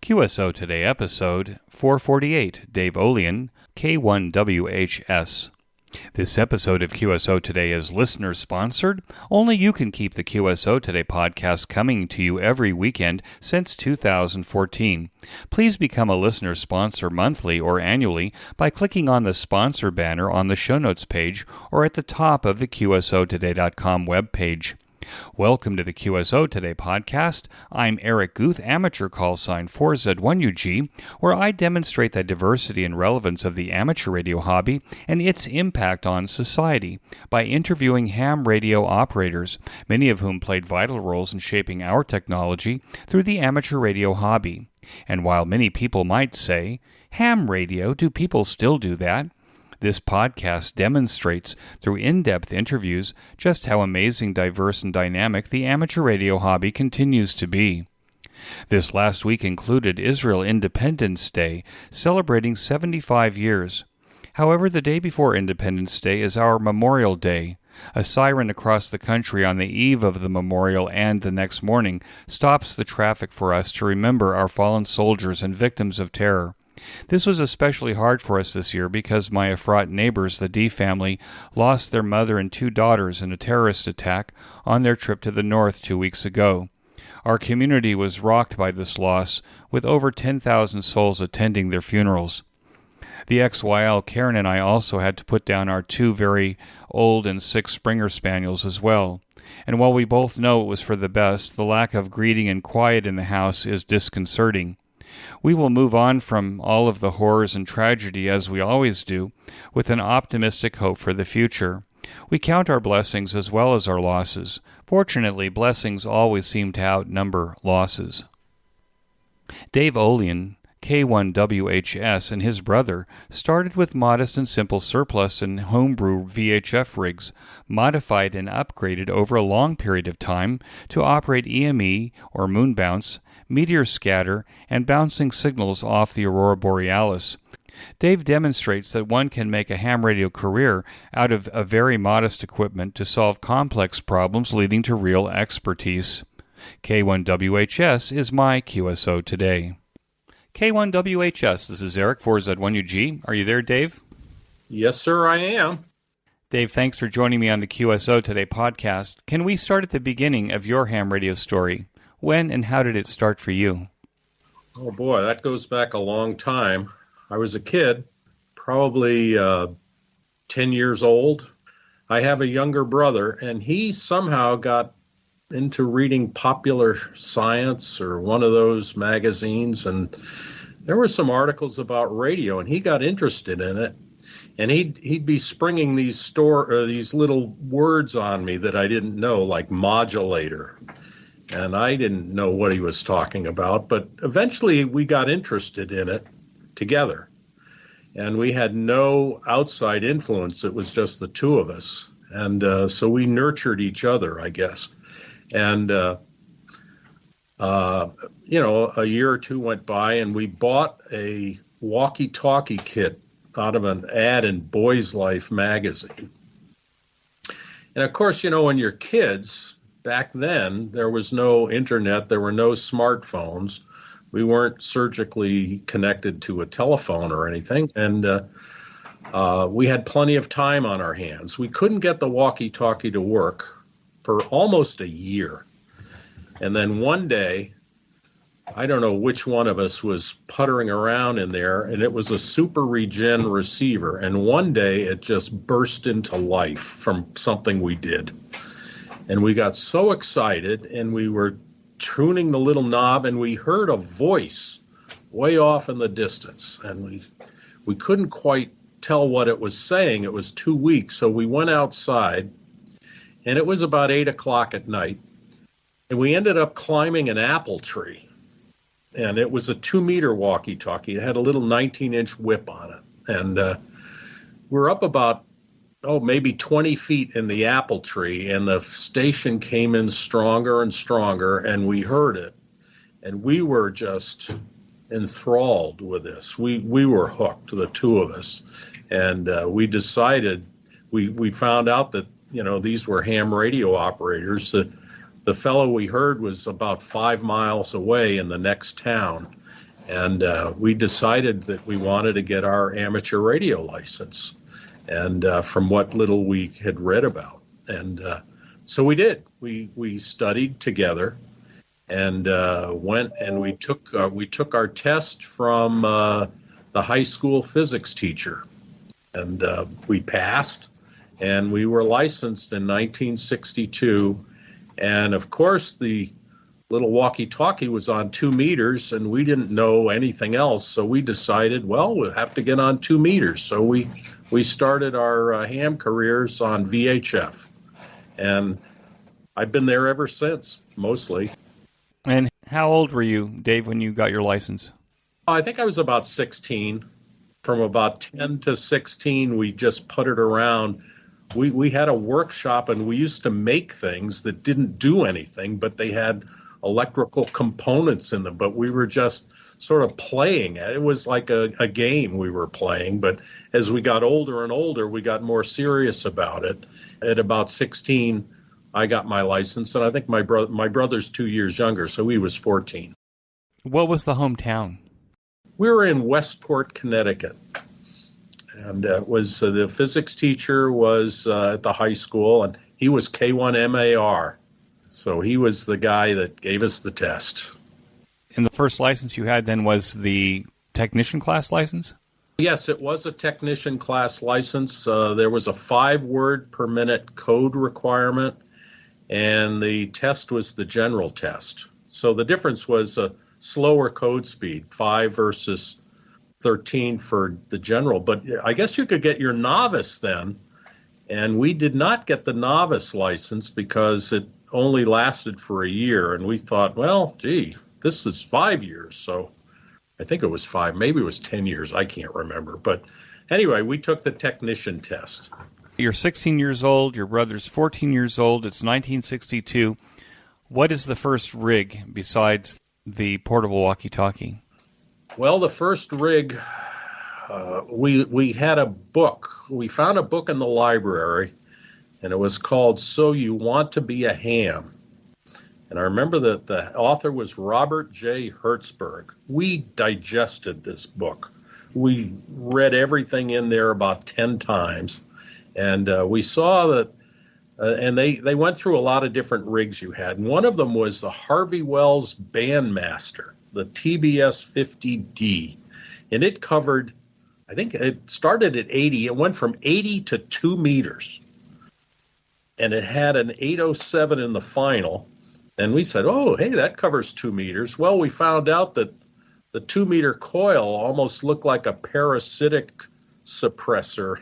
QSO Today episode 448, Dave Olean, K1WHS. This episode of QSO Today is listener-sponsored. Only you can keep the QSO Today podcast coming to you every weekend since 2014. Please become a listener sponsor monthly or annually by clicking on the sponsor banner on the show notes page or at the top of the QSOtoday.com webpage. Welcome to the QSO Today podcast. I'm Eric Guth, amateur call sign 4Z1UG, where I demonstrate the diversity and relevance of the amateur radio hobby and its impact on society by interviewing ham radio operators, many of whom played vital roles in shaping our technology through the amateur radio hobby. And while many people might say, ham radio, do people still do that? This podcast demonstrates through in-depth interviews just how amazing, diverse, and dynamic the amateur radio hobby continues to be. This last week included Israel Independence Day, celebrating 75 years. However, the day before Independence Day is our Memorial Day. A siren across the country on the eve of the memorial and the next morning stops the traffic for us to remember our fallen soldiers and victims of terror. This was especially hard for us this year because my Efrat neighbors, the D family, lost their mother and two daughters in a terrorist attack on their trip to the north 2 weeks ago. Our community was rocked by this loss, with over 10,000 souls attending their funerals. The XYL, Karen, and I also had to put down our two very old and sick Springer Spaniels as well. And while we both know it was for the best, the lack of greeting and quiet in the house is disconcerting. We will move on from all of the horrors and tragedy, as we always do, with an optimistic hope for the future. We count our blessings as well as our losses. Fortunately, blessings always seem to outnumber losses. Dave Olean, K1WHS, and his brother started with modest and simple surplus and homebrew VHF rigs, modified and upgraded over a long period of time to operate EME, or moon bounce, meteor scatter, and bouncing signals off the aurora borealis. Dave demonstrates that one can make a ham radio career out of a very modest equipment to solve complex problems leading to real expertise. K1WHS is my QSO Today. K1WHS, this is Eric, 4Z1UG. Are you there, Dave? Yes, sir, I am. Dave, thanks for joining me on the QSO Today podcast. Can we start at the beginning of your ham radio story? When and how did it start for you? Oh, boy, that goes back a long time. I was a kid, probably 10 years old. I have a younger brother, and he somehow got into reading Popular Science or one of those magazines, and there were some articles about radio, and he got interested in it. And he'd be springing these little words on me that I didn't know, like modulator. And I didn't know what he was talking about, but eventually we got interested in it together. And we had no outside influence. It was just the two of us. And so we nurtured each other, I guess. And, a year or two went by, and we bought a walkie-talkie kit out of an ad in Boy's Life magazine. And, of course, when you're kids, back then, there was no internet, there were no smartphones. We weren't surgically connected to a telephone or anything, and we had plenty of time on our hands. We couldn't get the walkie-talkie to work for almost a year. And then one day, I don't know which one of us was puttering around in there, and it was a Super Regen receiver, and one day it just burst into life from something we did. And we got so excited, and we were tuning the little knob, and we heard a voice way off in the distance. And we couldn't quite tell what it was saying. It was too weak. So we went outside, and it was about 8 o'clock at night. And we ended up climbing an apple tree. And it was a 2-meter walkie-talkie. It had a little 19-inch whip on it. And we're up about maybe 20 feet in the apple tree, and the station came in stronger and stronger, and we heard it. And we were just enthralled with this. We were hooked, the two of us. And we decided, we found out that, these were ham radio operators. The fellow we heard was about 5 miles away in the next town. And we decided that we wanted to get our amateur radio license, and from what little we had read about. And so we did. We studied together and went and we took our test from the high school physics teacher. And we passed, and we were licensed in 1962. And, of course, the little walkie-talkie was on 2 meters, and we didn't know anything else. So we decided, well, we'll have to get on 2 meters. So we started our ham careers on VHF. And I've been there ever since, mostly. And how old were you, Dave, when you got your license? I think I was about 16. From about 10 to 16, we just puttered around. We had a workshop, and we used to make things that didn't do anything, but they had electrical components in them. But we were just sort of playing it. It was like a game we were playing. But as we got older and older, we got more serious about it. At about 16, I got my license, and I think my brother's 2 years younger, so he was 14. What was the hometown? We were in Westport, Connecticut, and it was the physics teacher was at the high school, and he was K1MAR, so he was the guy that gave us the test. And the first license you had then was the technician class license? Yes, it was a technician class license. There was a 5-word per minute code requirement, and the test was the general test. So the difference was a slower code speed, 5 versus 13 for the general. But I guess you could get your novice then, and we did not get the novice license because it only lasted for a year, and we thought, well, gee, this is 5 years, so I think it was 5, maybe it was 10 years, I can't remember. But anyway, we took the technician test. You're 16 years old, your brother's 14 years old, it's 1962. What is the first rig besides the portable walkie-talkie? Well, the first rig, we had a book. We found a book in the library, and it was called So You Want to Be a Ham. And I remember that the author was Robert J. Hertzberg. We digested this book. We read everything in there about 10 times, and we saw that and they went through a lot of different rigs you had. And one of them was the Harvey Wells Bandmaster, the TBS 50D. And it covered, I think it started at 80. It went from 80 to 2 meters. And it had an 807 in the final. And we said, oh, hey, that covers 2 meters. Well, we found out that the 2-meter coil almost looked like a parasitic suppressor.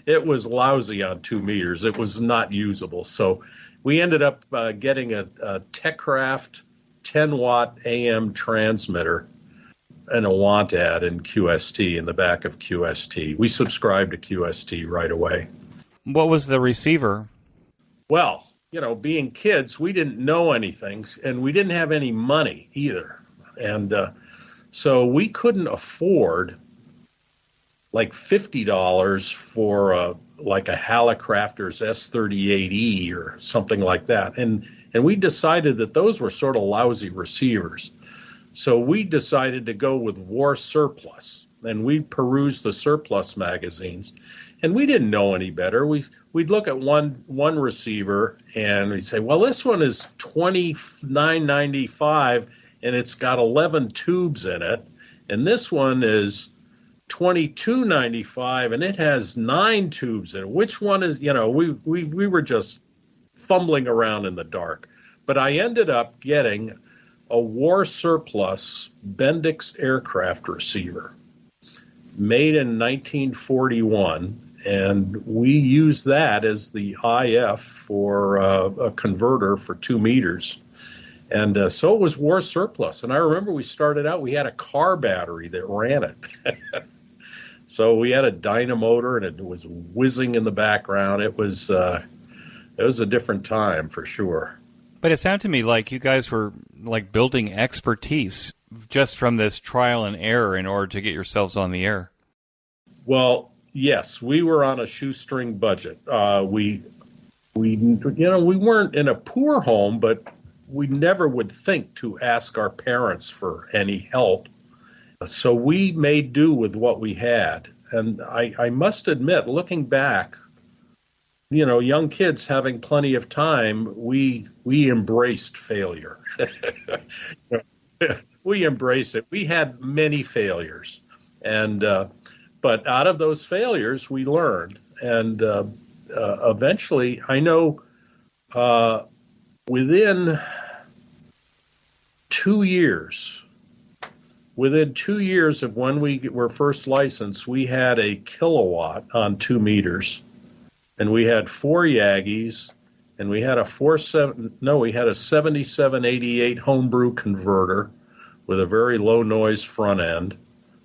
It was lousy on 2 meters. It was not usable. So we ended up getting a Techcraft 10-watt AM transmitter and a want ad in QST, in the back of QST. We subscribed to QST right away. What was the receiver? Well, being kids, we didn't know anything, and we didn't have any money either. And so we couldn't afford like $50 for like a Hallicrafter's S38E or something like that. And we decided that those were sort of lousy receivers. So we decided to go with War Surplus, and we perused the surplus magazines, and we didn't know any better. We'd look at one receiver, and we'd say, well, this one is $29.95, and it's got 11 tubes in it, and this one is $22.95, and it has 9 tubes in it. Which one is, we were just fumbling around in the dark. But I ended up getting a War Surplus Bendix aircraft receiver made in 1941, and we used that as the IF for a converter for 2 meters. And so it was War Surplus. And I remember we started out, we had a car battery that ran it. So we had a dynamotor, and it was whizzing in the background. It was a different time for sure. But it sounded to me like you guys were like building expertise just from this trial and error in order to get yourselves on the air. Well, yes, we were on a shoestring budget. We weren't in a poor home, but we never would think to ask our parents for any help. So we made do with what we had. And I must admit, looking back, young kids having plenty of time, we embraced failure. We embraced it. We had many failures. And but out of those failures, we learned. And eventually, I know within 2 years, of when we were first licensed, we had a kilowatt on 2 meters, and we had 4 Yagis, and we had a 7788 homebrew converter with a very low noise front end.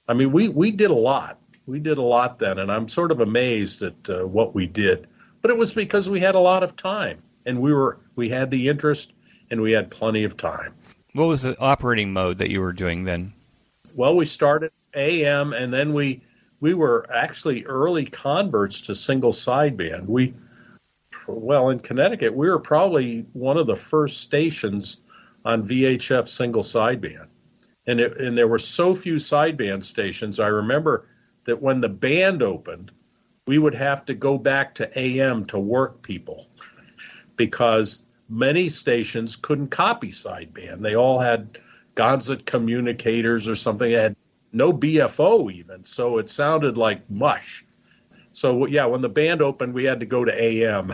I mean, we did a lot. We did a lot then, and I'm sort of amazed at what we did. But it was because we had a lot of time, and we had the interest, and we had plenty of time. What was the operating mode that you were doing then? Well, we started AM, and then we were actually early converts to single sideband. In Connecticut, we were probably one of the first stations on VHF single sideband. And there were so few sideband stations, I remember that when the band opened, we would have to go back to AM to work people because many stations couldn't copy sideband. They all had Gonzit communicators or something. They had no BFO even, so it sounded like mush. So, yeah, when the band opened, we had to go to AM.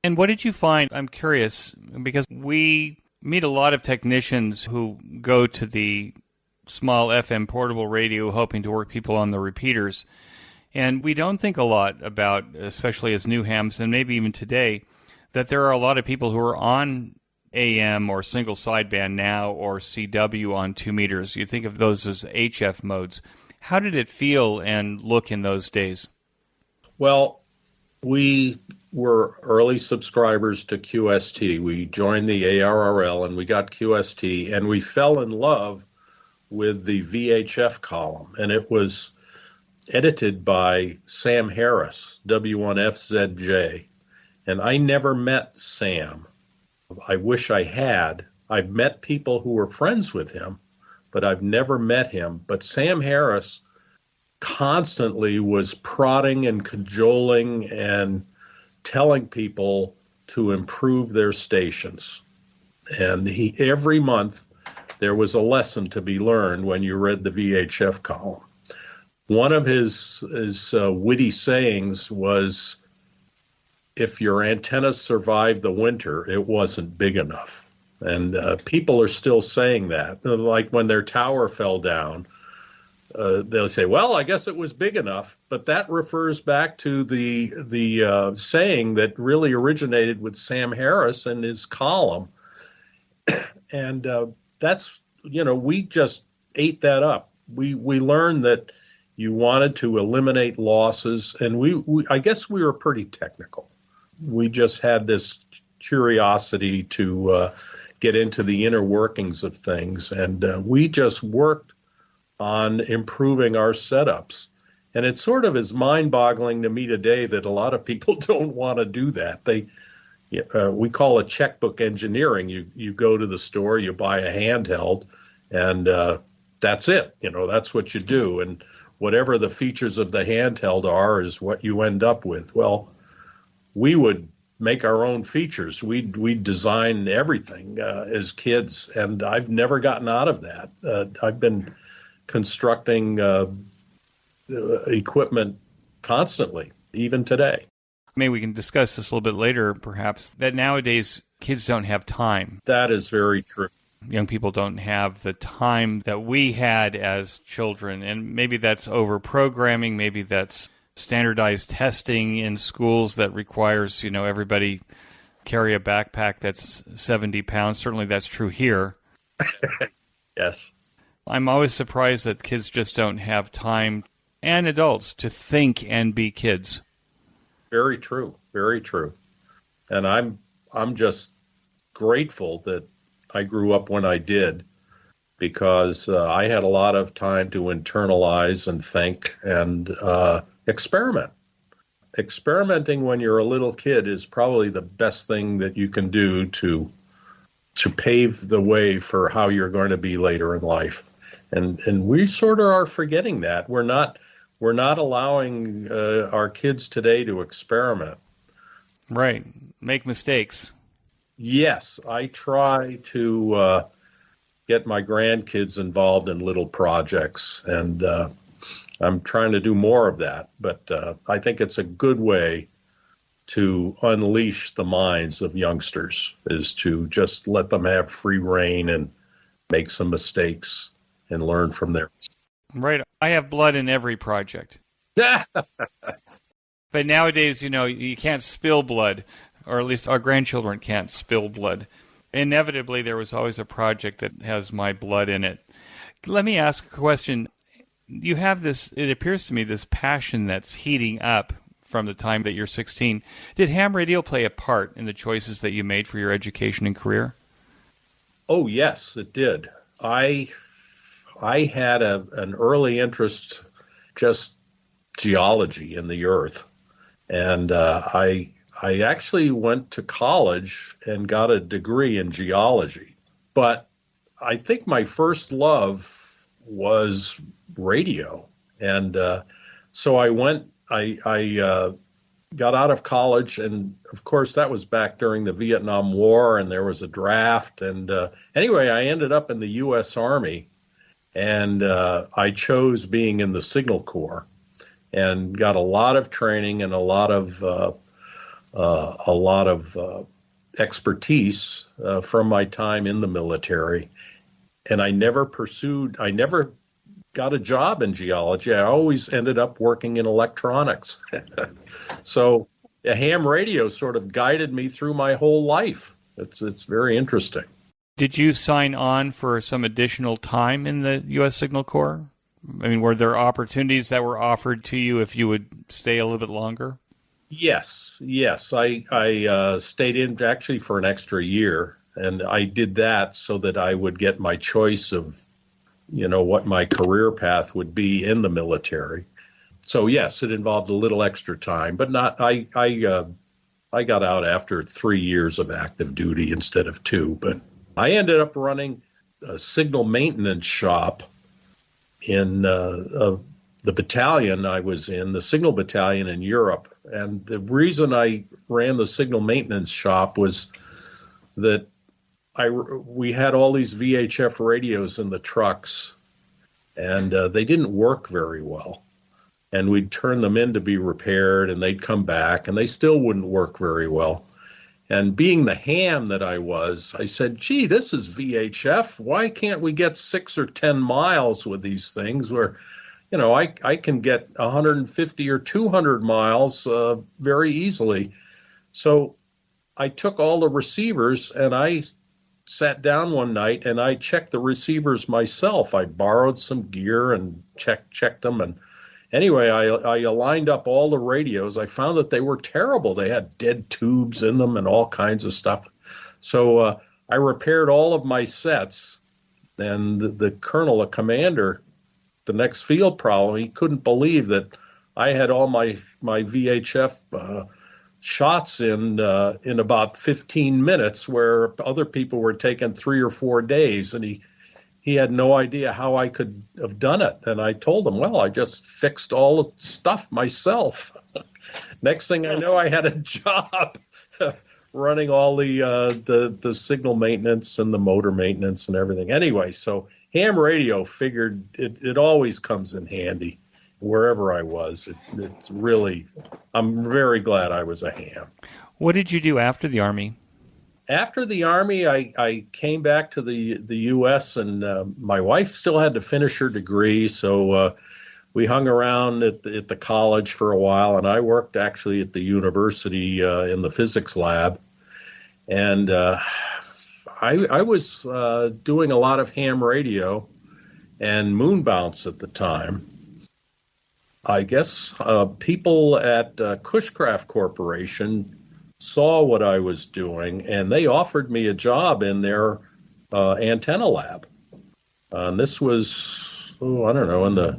And what did you find? I'm curious, because we meet a lot of technicians who go to the small FM portable radio hoping to work people on the repeaters. And we don't think a lot about, especially as new hams, and maybe even today, that there are a lot of people who are on AM or single sideband now or CW on 2 meters. You think of those as HF modes. How did it feel and look in those days? Well, we were early subscribers to QST. We joined the ARRL and we got QST, and we fell in love with the VHF column. And it was edited by Sam Harris, W1FZJ. And I never met Sam. I wish I had. I've met people who were friends with him, but I've never met him. But Sam Harris constantly was prodding and cajoling and telling people to improve their stations. And every month there was a lesson to be learned when you read the VHF column. One of his witty sayings was, if your antenna survived the winter, it wasn't big enough. And people are still saying that. Like when their tower fell down, they'll say, well, I guess it was big enough. But that refers back to the saying that really originated with Sam Harris and his column. And that's, we just ate that up. We learned that you wanted to eliminate losses, and I guess we were pretty technical. We just had this curiosity to get into the inner workings of things, and we just worked on improving our setups. And it sort of is mind-boggling to me today that a lot of people don't want to do that. We call it checkbook engineering. You go to the store, you buy a handheld, and that's it. That's what you do. And whatever the features of the handheld are is what you end up with. Well, we would make our own features. We'd design everything as kids, and I've never gotten out of that. I've been constructing equipment constantly, even today. Maybe we can discuss this a little bit later, perhaps, that nowadays kids don't have time. That is very true. Young people don't have the time that we had as children, and maybe that's over-programming, maybe that's standardized testing in schools that requires, everybody carry a backpack that's 70 pounds. Certainly that's true here. Yes. I'm always surprised that kids just don't have time, and adults, to think and be kids. Very true. Very true. And I'm just grateful that I grew up when I did, because I had a lot of time to internalize and think and experiment. Experimenting when you're a little kid is probably the best thing that you can do to pave the way for how you're going to be later in life. And we sort of are forgetting that. We're not allowing our kids today to experiment. Right. Make mistakes. Yes, I try to get my grandkids involved in little projects, and I'm trying to do more of that. But I think it's a good way to unleash the minds of youngsters, is to just let them have free rein and make some mistakes and learn from theirs. Right. I have blood in every project. But nowadays, you can't spill blood, or at least our grandchildren can't spill blood. Inevitably, there was always a project that has my blood in it. Let me ask a question. You have this, it appears to me, this passion that's heating up from the time that you're 16. Did ham radio play a part in the choices that you made for your education and career? Oh, yes, it did. I had an early interest, just geology in the earth. And I actually went to college and got a degree in geology. But I think my first love was radio. And so I got out of college, and of course that was back during the Vietnam War, and there was a draft. And anyway, I ended up in the U.S. Army, and I chose being in the Signal Corps, and got a lot of training and a lot of expertise from my time in the military. And I never got a job in geology. I always ended up working in electronics. So a ham radio sort of guided me through my whole life. It's very interesting. Did you sign on for some additional time in the U.S. Signal Corps? I mean, were there opportunities that were offered to you if you would stay a little bit longer? Yes. I stayed in actually for an extra year, and I did that so that I would get my choice of, what my career path would be in the military. So yes, it involved a little extra time, but not. I got out after 3 years of active duty instead of 2. But I ended up running a signal maintenance shop in the battalion I was in, the signal battalion in Europe. And the reason I ran the signal maintenance shop was that we had all these VHF radios in the trucks, and they didn't work very well. And we'd turn them in to be repaired, and they'd come back, and they still wouldn't work very well. And being the ham that I was, I said, gee, this is VHF. Why can't we get 6 or 10 miles with these things where, I can get 150 or 200 miles very easily. So I took all the receivers, and I sat down one night and I checked the receivers myself. I borrowed some gear and checked them. And anyway, I aligned up all the radios. I found that they were terrible. They had dead tubes in them and all kinds of stuff. So I repaired all of my sets. And the colonel, a commander, the next field problem, he couldn't believe that I had all my VHF shots in about 15 minutes, where other people were taking 3 or 4 days, and he had no idea how I could have done it. And I told him, well, I just fixed all the stuff myself. Next thing I know, I had a job running all the signal maintenance and the motor maintenance and everything. Anyway, so ham radio figured it always comes in handy. Wherever I was, it's really, I'm very glad I was a ham. What did you do after the Army? After the Army, I came back to the U.S., and my wife still had to finish her degree, so we hung around at the college for a while, and I worked actually at the university in the physics lab. And I was doing a lot of ham radio and moon bounce at the time. I guess people at Cushcraft Corporation saw what I was doing, and they offered me a job in their antenna lab. And this was, I don't know, in the,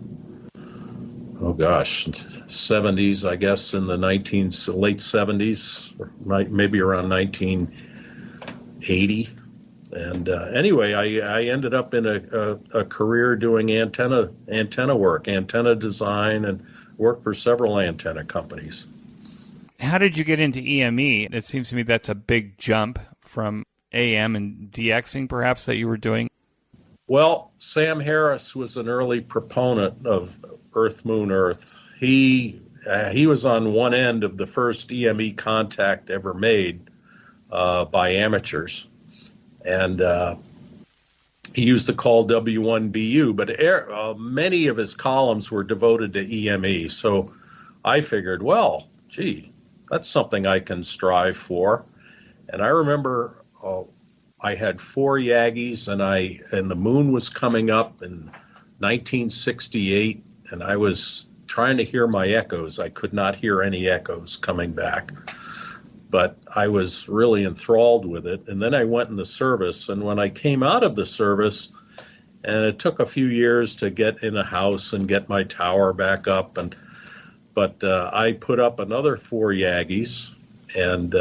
70s, I guess, in the late 70s, or maybe around 1980. And anyway, I ended up in a career doing antenna work, antenna design, and worked for several antenna companies. How did you get into EME? It seems to me that's a big jump from AM and DXing, perhaps, that you were doing. Well, Sam Harris was an early proponent of Earth, Moon, Earth. He was on one end of the first EME contact ever made by amateurs. And he used to call W1BU, but many of his columns were devoted to EME. So I figured, well, gee, that's something I can strive for. And I remember I had 4 Yagis, and the moon was coming up in 1968, and I was trying to hear my echoes. I could not hear any echoes coming back, but I was really enthralled with it. And then I went in the service, and when I came out of the service, and it took a few years to get in a house and get my tower back up, but I put up another 4 Yagis, and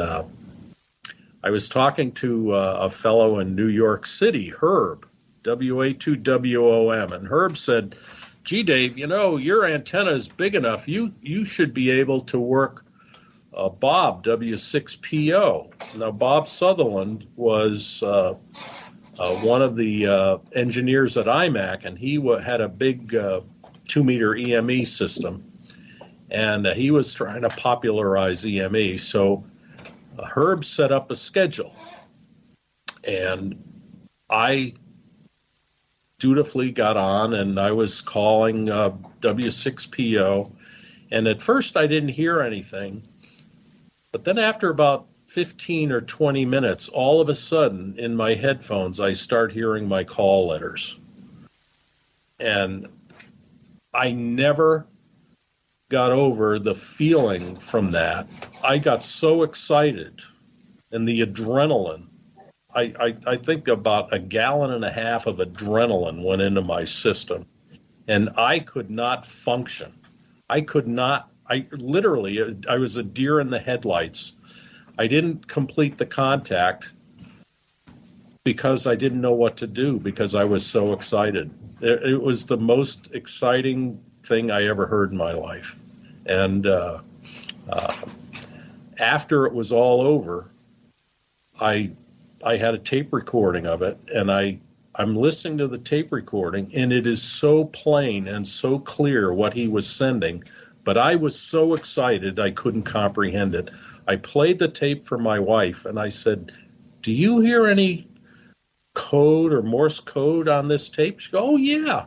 I was talking to a fellow in New York City, Herb, WA2WOM, and Herb said, gee, Dave, your antenna is big enough. You should be able to work Bob, W6PO. Now, Bob Sutherland was one of the engineers at IMAC, and he had a big 2-meter EME system, and he was trying to popularize EME. So Herb set up a schedule, and I dutifully got on, and I was calling W6PO, and at first I didn't hear anything, but then after about 15 or 20 minutes, all of a sudden in my headphones I start hearing my call letters, and I never got over the feeling from that. I got so excited, and the adrenaline, I think about 1.5 gallons of adrenaline went into my system, and I could not function. I was a deer in the headlights. I didn't complete the contact because I didn't know what to do, because I was so excited. It was the most exciting thing I ever heard in my life. And after it was all over, I had a tape recording of it, and I'm listening to the tape recording, and it is so plain and so clear what he was sending, but I was so excited I couldn't comprehend it. I played the tape for my wife, and I said, do you hear any code or Morse code on this tape? She goes, oh, yeah.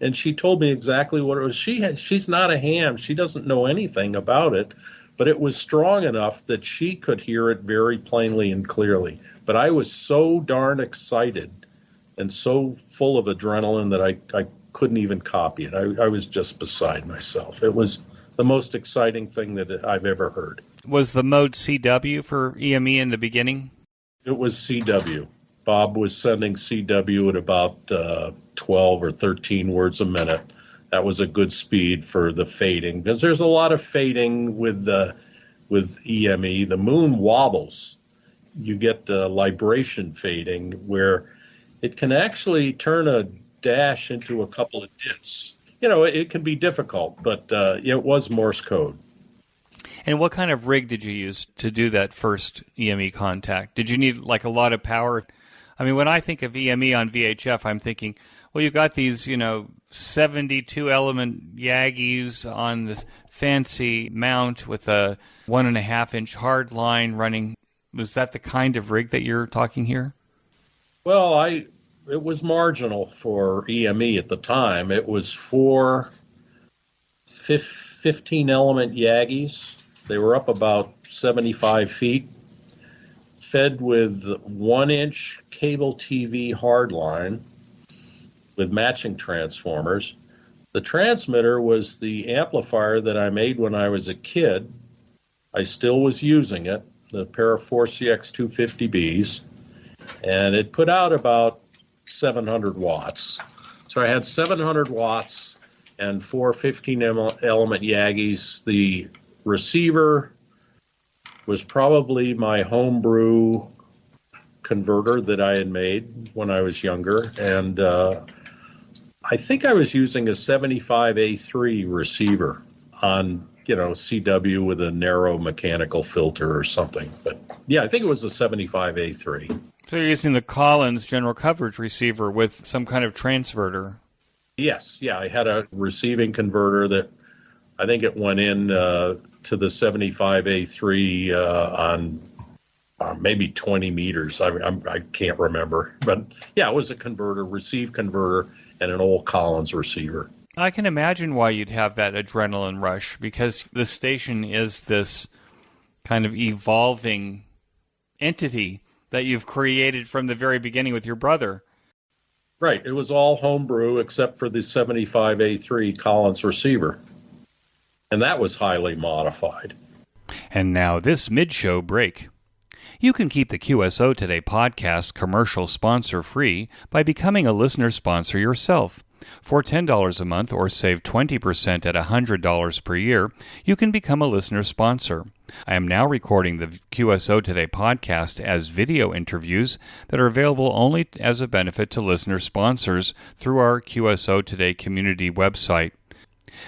And she told me exactly what it was. She's not a ham. She doesn't know anything about it, but it was strong enough that she could hear it very plainly and clearly. But I was so darn excited and so full of adrenaline that I couldn't even copy it. I was just beside myself. It was the most exciting thing that I've ever heard. Was the mode CW for EME in the beginning? It was CW. Bob was sending CW at about 12 or 13 words a minute. That was a good speed for the fading, because there's a lot of fading with EME. The moon wobbles. You get libration fading, where it can actually turn a dash into a couple of dits. It can be difficult, but it was Morse code. And what kind of rig did you use to do that first EME contact? Did you need like a lot of power? I mean, when I think of EME on VHF, I'm thinking, well, you got these, 72-element Yagis on this fancy mount with a 1.5-inch hard line running. Was that the kind of rig that you're talking here? Well, it was marginal for EME at the time. It was 4 15-element Yagis. They were up about 75 feet, fed with 1-inch cable TV hardline with matching transformers. The transmitter was the amplifier that I made when I was a kid. I still was using it, the pair of 4CX250Bs, and it put out about 700 watts. So I had 700 watts and 4 15-element Yagis. The receiver was probably my homebrew converter that I had made when I was younger, and I think I was using a 75A3 receiver on, CW with a narrow mechanical filter or something. But yeah, I think it was a 75A3. So you're using the Collins general coverage receiver with some kind of transverter. Yes, yeah, I had a receiving converter that I think it went in to the 75A3 on maybe 20 meters. I can't remember. But yeah, it was a converter, receive converter, and an old Collins receiver. I can imagine why you'd have that adrenaline rush, because the station is this kind of evolving entity that you've created from the very beginning with your brother. Right. It was all homebrew except for the 75A3 Collins receiver. And that was highly modified. And now this mid-show break. You can keep the QSO Today podcast commercial sponsor-free by becoming a listener sponsor yourself. For $10 a month or save 20% at $100 per year, you can become a listener sponsor. I am now recording the QSO Today podcast as video interviews that are available only as a benefit to listener sponsors through our QSO Today community website.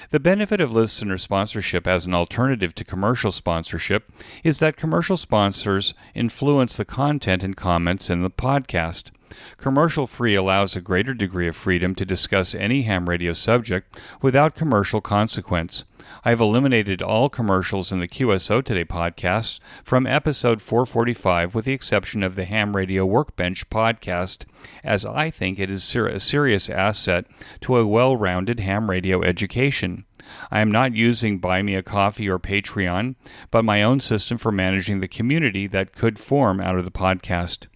The benefit of listener sponsorship as an alternative to commercial sponsorship is that commercial sponsors influence the content and comments in the podcast. Commercial-free allows a greater degree of freedom to discuss any ham radio subject without commercial consequence. I have eliminated all commercials in the QSO Today podcast from episode 445 with the exception of the Ham Radio Workbench podcast, as I think it is a serious asset to a well-rounded ham radio education. I am not using Buy Me a Coffee or Patreon, but my own system for managing the community that could form out of the podcast.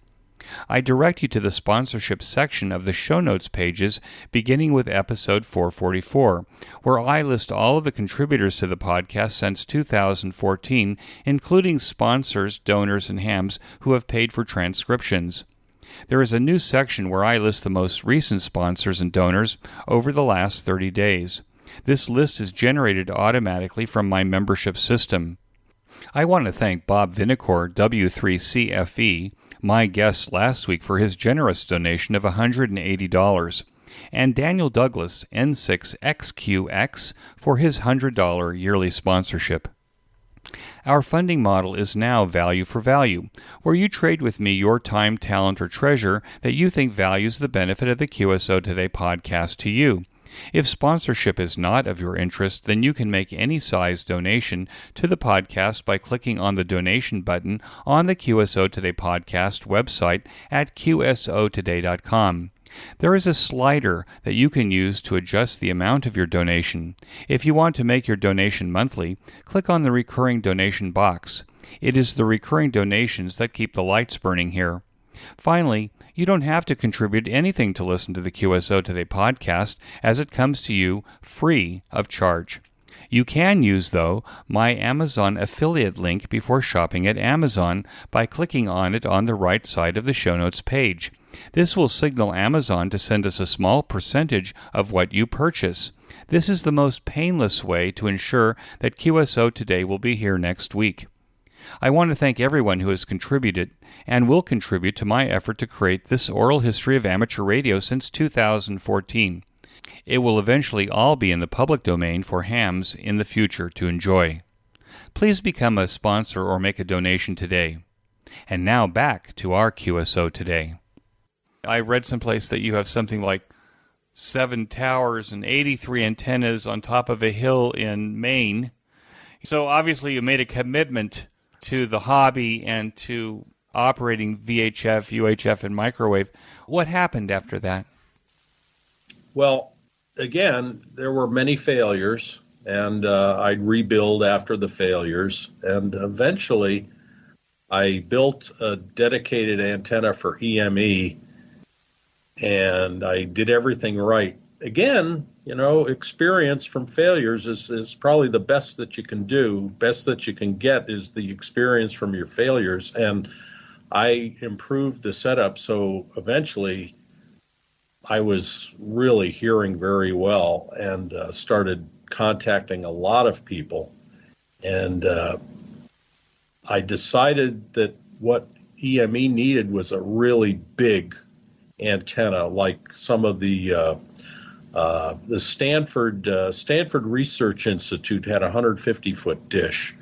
I direct you to the sponsorship section of the show notes pages beginning with episode 444, where I list all of the contributors to the podcast since 2014, including sponsors, donors, and hams who have paid for transcriptions. There is a new section where I list the most recent sponsors and donors over the last 30 days. This list is generated automatically from my membership system. I want to thank Bob Vinacore, W3CFE, my guest last week, for his generous donation of $180, and Daniel Douglas, N6XQX, for his $100 yearly sponsorship. Our funding model is now value for value, where you trade with me your time, talent, or treasure that you think values the benefit of the QSO Today podcast to you. If sponsorship is not of your interest, then you can make any size donation to the podcast by clicking on the donation button on the QSO Today podcast website at qsotoday.com. There is a slider that you can use to adjust the amount of your donation. If you want to make your donation monthly, click on the recurring donation box. It is the recurring donations that keep the lights burning here. Finally, you don't have to contribute anything to listen to the QSO Today podcast, as it comes to you free of charge. You can use, though, my Amazon affiliate link before shopping at Amazon by clicking on it on the right side of the show notes page. This will signal Amazon to send us a small percentage of what you purchase. This is the most painless way to ensure that QSO Today will be here next week. I want to thank everyone who has contributed and will contribute to my effort to create this oral history of amateur radio since 2014. It will eventually all be in the public domain for hams in the future to enjoy. Please become a sponsor or make a donation today. And now back to our QSO Today. I read someplace that you have something like 7 towers and 83 antennas on top of a hill in Maine. So obviously you made a commitment to the hobby and to operating VHF, UHF, and microwave. What happened after that? Well, again, there were many failures, and I'd rebuild after the failures. And eventually, I built a dedicated antenna for EME, and I did everything right. Again, experience from failures is probably the best that you can do. Best that you can get is the experience from your failures. And I improved the setup, so eventually I was really hearing very well and started contacting a lot of people. And I decided that what EME needed was a really big antenna, like some of the Stanford Research Institute had a 150-foot dish,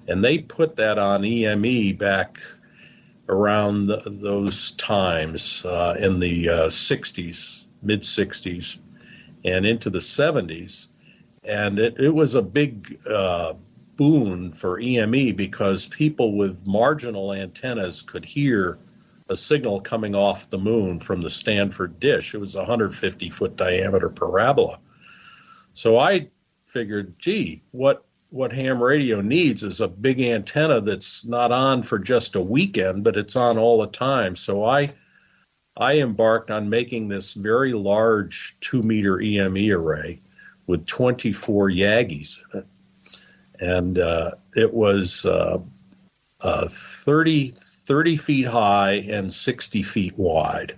and they put that on EME back around those times in the 60s, mid-60s, and into the 70s. And it was a big boon for EME because people with marginal antennas could hear a signal coming off the moon from the Stanford dish. It was a 150-foot diameter parabola. So I figured, gee, what ham radio needs is a big antenna that's not on for just a weekend, but it's on all the time. So I embarked on making this very large 2-meter EME array with 24 Yagis in it. And it was 30 feet high and 60 feet wide.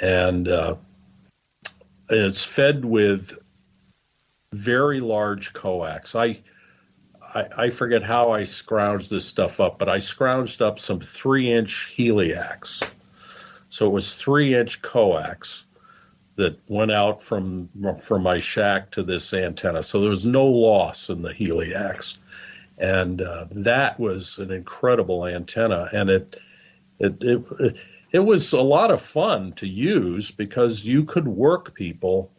And it's fed with very large coax. I forget how I scrounged this stuff up, but I scrounged up some 3-inch heliacs. So it was 3-inch coax that went out from my shack to this antenna. So there was no loss in the heliacs. And that was an incredible antenna. And it was a lot of fun to use because you could work people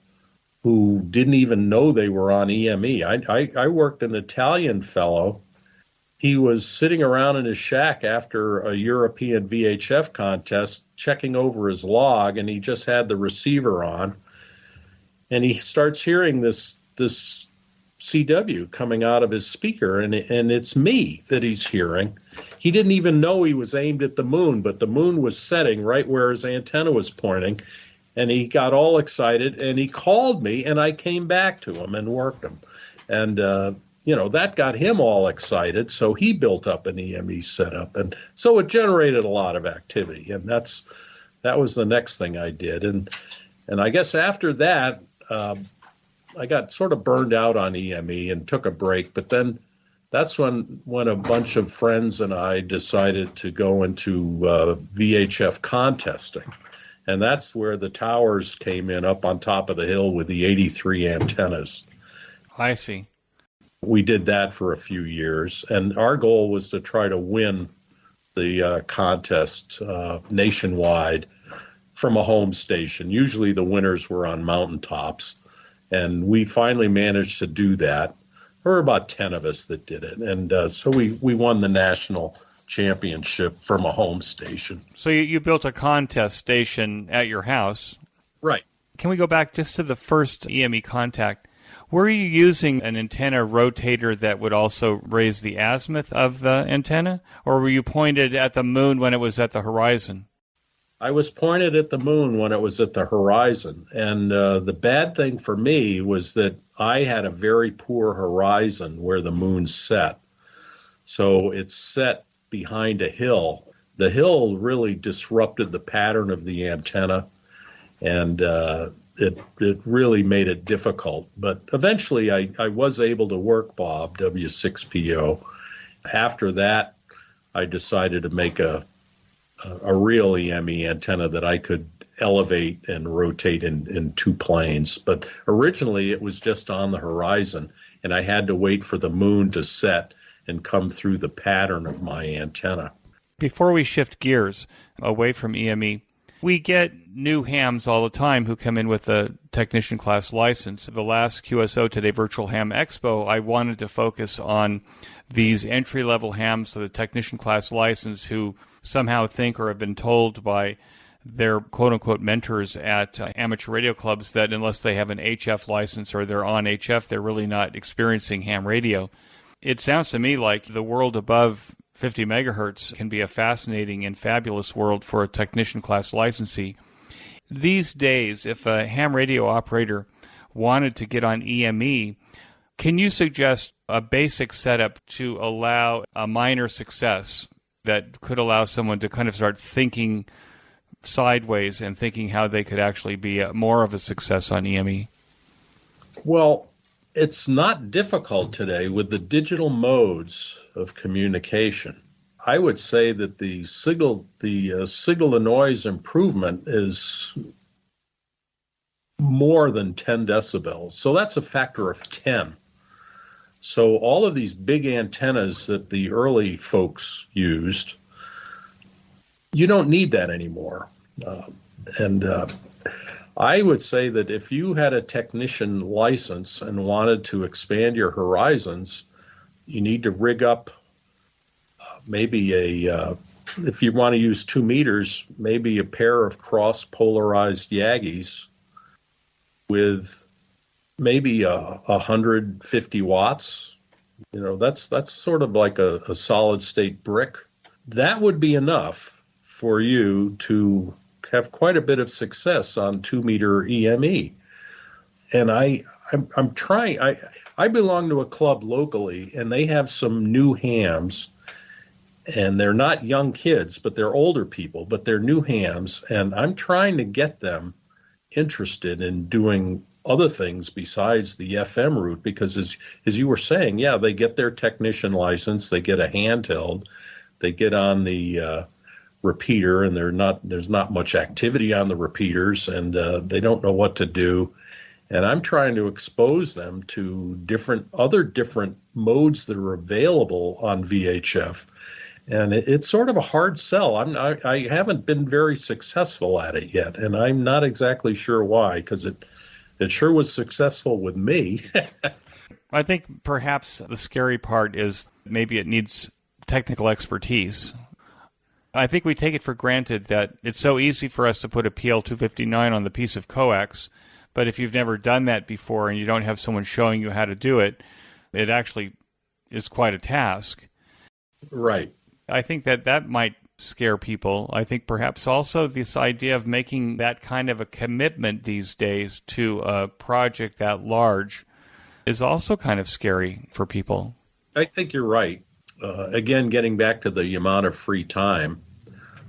who didn't even know they were on EME. I worked an Italian fellow. He was sitting around in his shack after a European VHF contest, checking over his log, and he just had the receiver on. And he starts hearing this CW coming out of his speaker, and it's me that he's hearing. He didn't even know he was aimed at the moon, but the moon was setting right where his antenna was pointing. And he got all excited, and he called me, and I came back to him and worked him. And, that got him all excited, so he built up an EME setup. And so it generated a lot of activity, and that was the next thing I did. And I guess after that, I got sort of burned out on EME and took a break. But then that's when a bunch of friends and I decided to go into VHF contesting. And that's where the towers came in up on top of the hill with the 83 antennas. I see. We did that for a few years, and our goal was to try to win the contest nationwide from a home station. Usually the winners were on mountaintops, and we finally managed to do that. There were about 10 of us that did it, and so we won the national championship from a home station. So you built a contest station at your house. Right. Can we go back just to the first EME contact? Were you using an antenna rotator that would also raise the azimuth of the antenna, or were you pointed at the moon when it was at the horizon? I was pointed at the moon when it was at the horizon, and the bad thing for me was that I had a very poor horizon where the moon set. So it set behind a hill. The hill really disrupted the pattern of the antenna, and it really made it difficult. But eventually I was able to work Bob W6PO. After that, I decided to make a real EME antenna that I could elevate and rotate in two planes. But originally it was just on the horizon, and I had to wait for the moon to set and come through the pattern of my antenna. Before we shift gears away from EME, we get new hams all the time who come in with a technician class license. The last QSO Today Virtual Ham Expo, I wanted to focus on these entry-level hams with a technician class license who somehow think or have been told by their quote-unquote mentors at amateur radio clubs that unless they have an HF license or they're on HF, they're really not experiencing ham radio. It sounds to me like the world above 50 megahertz can be a fascinating and fabulous world for a technician class licensee. These days, if a ham radio operator wanted to get on EME, can you suggest a basic setup to allow a minor success that could allow someone to kind of start thinking sideways and thinking how they could actually be more of a success on EME? Well, it's not difficult today with the digital modes of communication. I would say that the signal to noise improvement is more than 10 decibels. So that's a factor of 10. So all of these big antennas that the early folks used, you don't need that anymore. And I would say that if you had a technician license and wanted to expand your horizons, you need to rig up maybe if you want to use 2 meters, maybe a pair of cross-polarized Yagis with maybe 150 watts. That's sort of like a solid-state brick. That would be enough for you to have quite a bit of success on 2-meter EME. And I'm trying. I belong to a club locally, and they have some new hams. And they're not young kids, but they're older people, but they're new hams. And I'm trying to get them interested in doing other things besides the FM route, because as you were saying, yeah, they get their technician license, they get a handheld, they get on the repeater, and there's not much activity on the repeaters, and they don't know what to do. And I'm trying to expose them to different modes that are available on VHF. And it's sort of a hard sell. I haven't been very successful at it yet, and I'm not exactly sure why, because it sure was successful with me. I think perhaps the scary part is maybe it needs technical expertise. I think we take it for granted that it's so easy for us to put a PL259 on the piece of coax, but if you've never done that before and you don't have someone showing you how to do it, it actually is quite a task. Right. I think that might scare people. I think perhaps also this idea of making that kind of a commitment these days to a project that large is also kind of scary for people. I think you're right. Again, getting back to the amount of free time,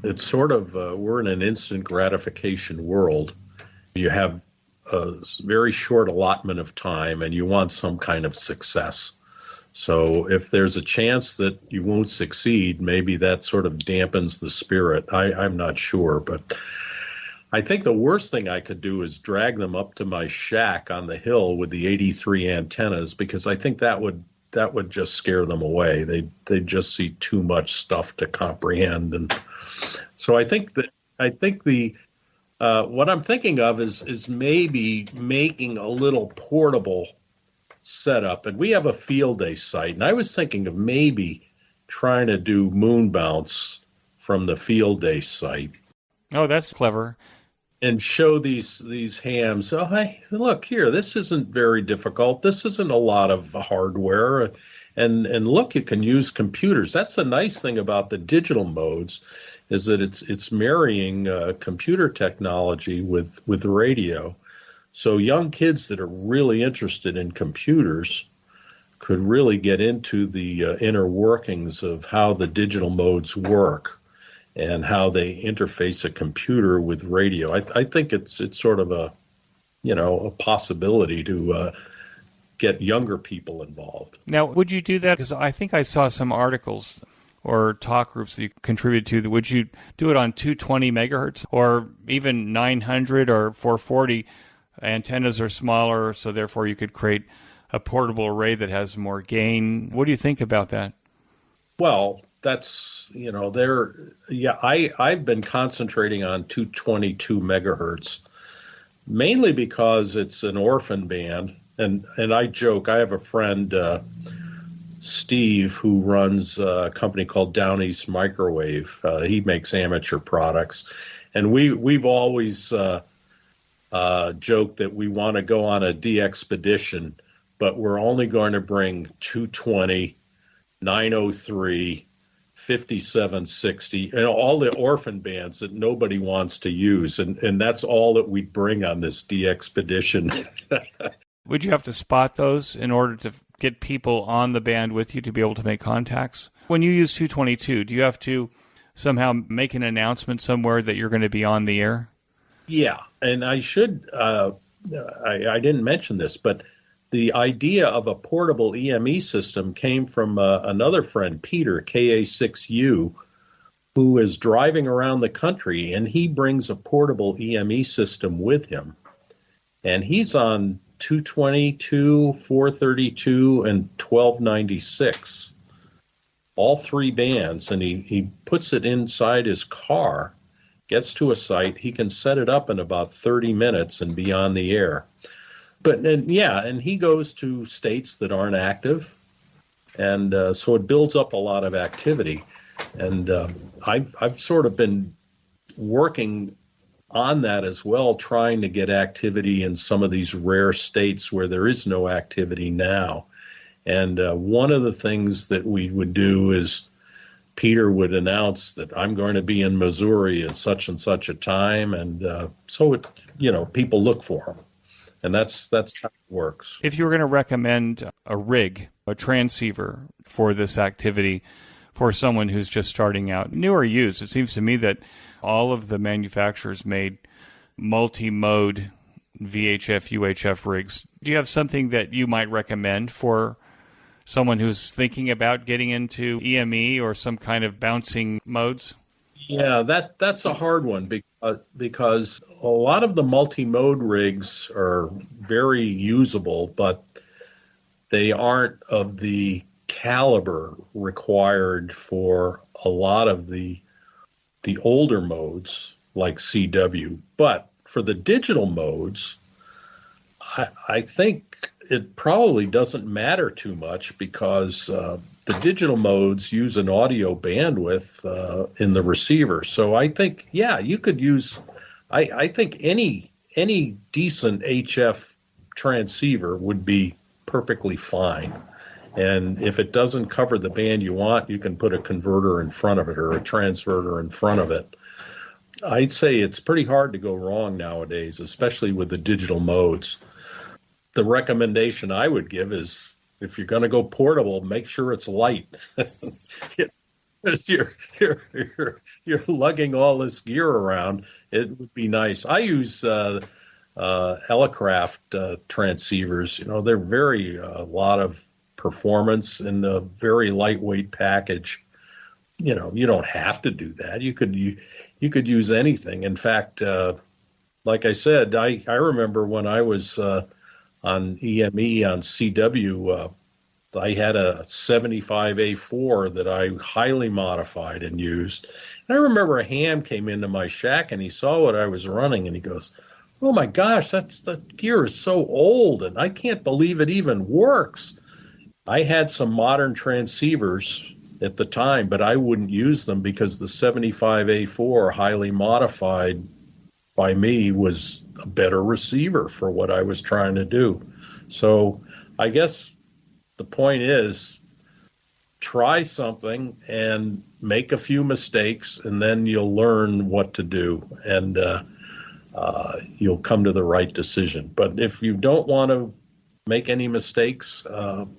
it's sort of, we're in an instant gratification world. You have a very short allotment of time and you want some kind of success. So if there's a chance that you won't succeed, maybe that sort of dampens the spirit. I'm not sure, but I think the worst thing I could do is drag them up to my shack on the hill with the 83 antennas, because I think that would just scare them away. They just see too much stuff to comprehend. And so I think the what I'm thinking of is maybe making a little portable setup. And we have a field day site, and I was thinking of maybe trying to do moon bounce from the field day site. Oh, that's clever. And show these hams. Oh, hey, look here. This isn't very difficult. This isn't a lot of hardware. And look, you can use computers. That's the nice thing about the digital modes, is that it's marrying computer technology with radio. So young kids that are really interested in computers could really get into the inner workings of how the digital modes work and how they interface a computer with radio. I think it's sort of a possibility to get younger people involved. Now, would you do that? Because I think I saw some articles or talk groups that you contributed to. Would you do it on 220 megahertz or even 900 or 440? Antennas are smaller, so therefore you could create a portable array that has more gain. What do you think about that? Well, that's, I've been concentrating on 222 megahertz, mainly because it's an orphan band. And I joke, I have a friend, Steve, who runs a company called Down East Microwave. He makes amateur products. And we've always joked that we want to go on a de-expedition, but we're only going to bring 220, 903, 5760, and all the orphan bands that nobody wants to use. And that's all that we bring on this de-expedition. Would you have to spot those in order to get people on the band with you to be able to make contacts? When you use 222, do you have to somehow make an announcement somewhere that you're going to be on the air? Yeah, and I should, I didn't mention this, but the idea of a portable EME system came from another friend, Peter, Ka6U, who is driving around the country, and he brings a portable EME system with him. And he's on 222, 432, and 1296, all three bands, and he puts it inside his car, gets to a site, he can set it up in about 30 minutes and be on the air. And he goes to states that aren't active, and so it builds up a lot of activity. And I've sort of been working on that as well, trying to get activity in some of these rare states where there is no activity now. And one of the things that we would do is Peter would announce that I'm going to be in Missouri at such and such a time, and so people look for him. And that's how it works. If you were going to recommend a rig, a transceiver for this activity for someone who's just starting out, new or used, it seems to me that all of the manufacturers made multi-mode VHF, UHF rigs. Do you have something that you might recommend for someone who's thinking about getting into EME or some kind of bouncing modes? Yeah, that's a hard one because a lot of the multi-mode rigs are very usable, but they aren't of the caliber required for a lot of the older modes like CW. But for the digital modes, I think it probably doesn't matter too much because the digital modes use an audio bandwidth in the receiver. So I think, you could use, I think any decent HF transceiver would be perfectly fine. And if it doesn't cover the band you want, you can put a converter in front of it or a transverter in front of it. I'd say it's pretty hard to go wrong nowadays, especially with the digital modes. The recommendation I would give is if you're going to go portable, make sure it's light. You're lugging all this gear around. It would be nice. I use Elecraft transceivers. They're very a lot of performance in a very lightweight package. You don't have to do that. You could use anything. In fact, like I said, I remember when I was on EME on CW, I had a 75A4 that I highly modified and used. And I remember a ham came into my shack and he saw what I was running and he goes, "Oh my gosh, that gear is so old and I can't believe it even works." I had some modern transceivers at the time, but I wouldn't use them because the 75A4 highly modified by me was a better receiver for what I was trying to do. So I guess the point is try something and make a few mistakes, and then you'll learn what to do, and you'll come to the right decision. But if you don't want to make any mistakes,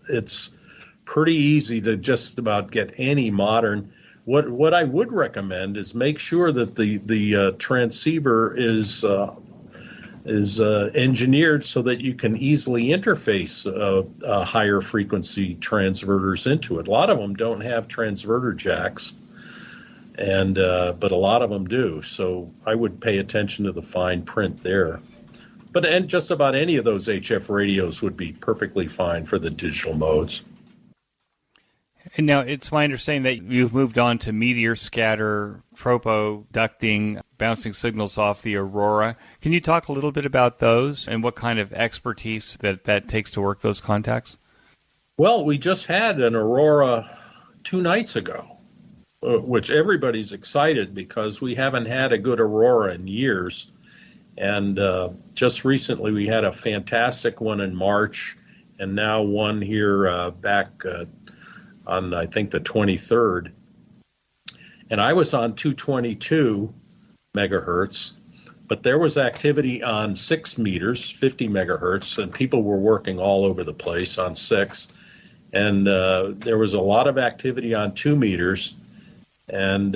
it's pretty easy to just about get any modern. What I would recommend is make sure that the transceiver is engineered so that you can easily interface higher frequency transverters into it. A lot of them don't have transverter jacks, but a lot of them do. So I would pay attention to the fine print there. And just about any of those HF radios would be perfectly fine for the digital modes. And now it's my understanding that you've moved on to meteor scatter, tropo ducting, bouncing signals off the Aurora. Can you talk a little bit about those and what kind of expertise that takes to work those contacts? Well, we just had an Aurora 2 nights ago, which everybody's excited because we haven't had a good Aurora in years. And just recently we had a fantastic one in March and now one here back on, I think, the 23rd. And I was on 222 megahertz, but there was activity on 6 meters, 50 megahertz, and people were working all over the place on 6. And there was a lot of activity on 2 meters. And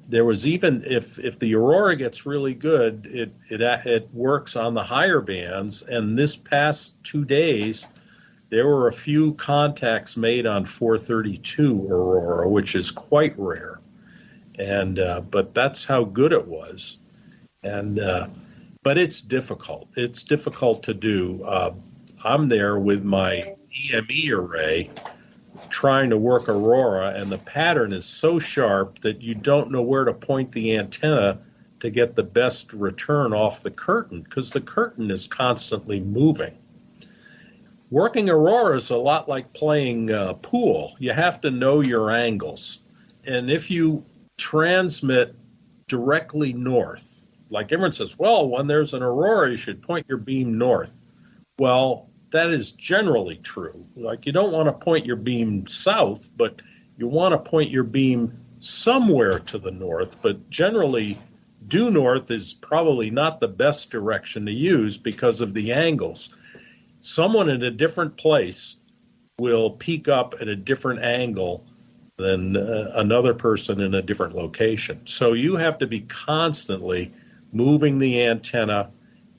there was even, if the Aurora gets really good, it works on the higher bands. And this past 2 days, There were a few contacts made on 432 aurora, which is quite rare, and but that's how good it was. And but it's difficult. It's difficult to do. I'm there with my EME array trying to work aurora, and the pattern is so sharp that you don't know where to point the antenna to get the best return off the curtain, because the curtain is constantly moving. Working aurora is a lot like playing pool. You have to know your angles. And if you transmit directly north, like everyone says, well, when there's an aurora, you should point your beam north. Well, that is generally true. Like, you don't want to point your beam south, but you want to point your beam somewhere to the north. But generally, due north is probably not the best direction to use because of the angles. Someone in a different place will peak up at a different angle than another person in a different location. So you have to be constantly moving the antenna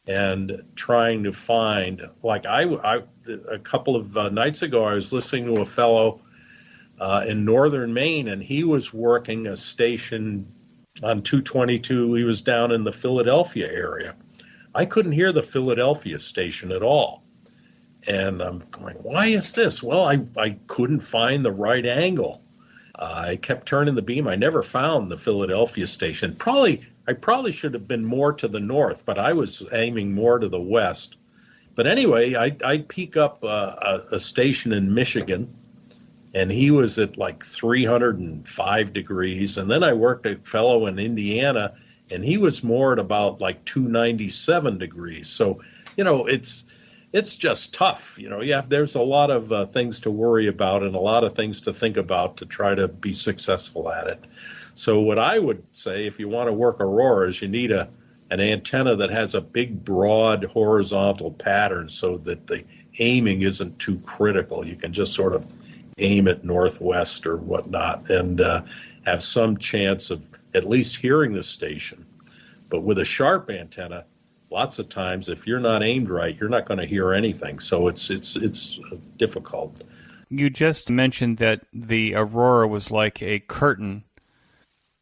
and trying to find, like I a couple of nights ago, I was listening to a fellow in northern Maine, and he was working a station on 222. He was down in the Philadelphia area. I couldn't hear the Philadelphia station at all. And I'm going, why is this? Well, I couldn't find the right angle. I kept turning the beam. I never found the Philadelphia station. I probably should have been more to the north, but I was aiming more to the west. But anyway, I'd peek up a station in Michigan, and he was at like 305 degrees. And then I worked a fellow in Indiana, and he was more at about like 297 degrees. So, it's just tough. There's a lot of things to worry about and a lot of things to think about to try to be successful at it. So what I would say, if you want to work aurora, is you need an antenna that has a big, broad, horizontal pattern so that the aiming isn't too critical. You can just sort of aim at northwest or whatnot and have some chance of at least hearing the station. But with a sharp antenna, lots of times, if you're not aimed right, you're not going to hear anything. So it's difficult. You just mentioned that the aurora was like a curtain.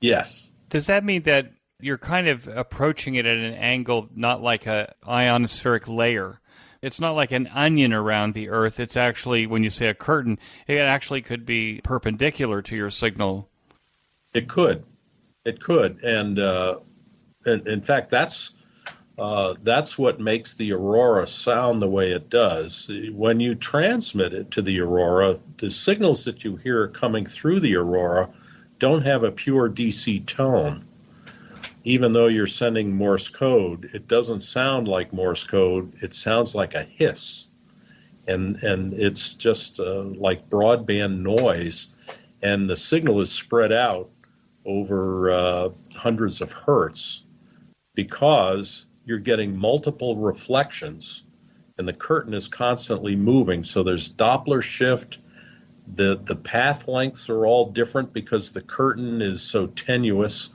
Yes. Does that mean that you're kind of approaching it at an angle, not like a ionospheric layer? It's not like an onion around the Earth. It's actually, when you say a curtain, it actually could be perpendicular to your signal. It could. And in fact, that's what makes the aurora sound the way it does. When you transmit it to the aurora, the signals that you hear coming through the aurora don't have a pure DC tone. Even though you're sending Morse code, it doesn't sound like Morse code. It sounds like a hiss. And it's just like broadband noise. And the signal is spread out over hundreds of hertz because you're getting multiple reflections, and the curtain is constantly moving. So there's Doppler shift. The path lengths are all different because the curtain is so tenuous.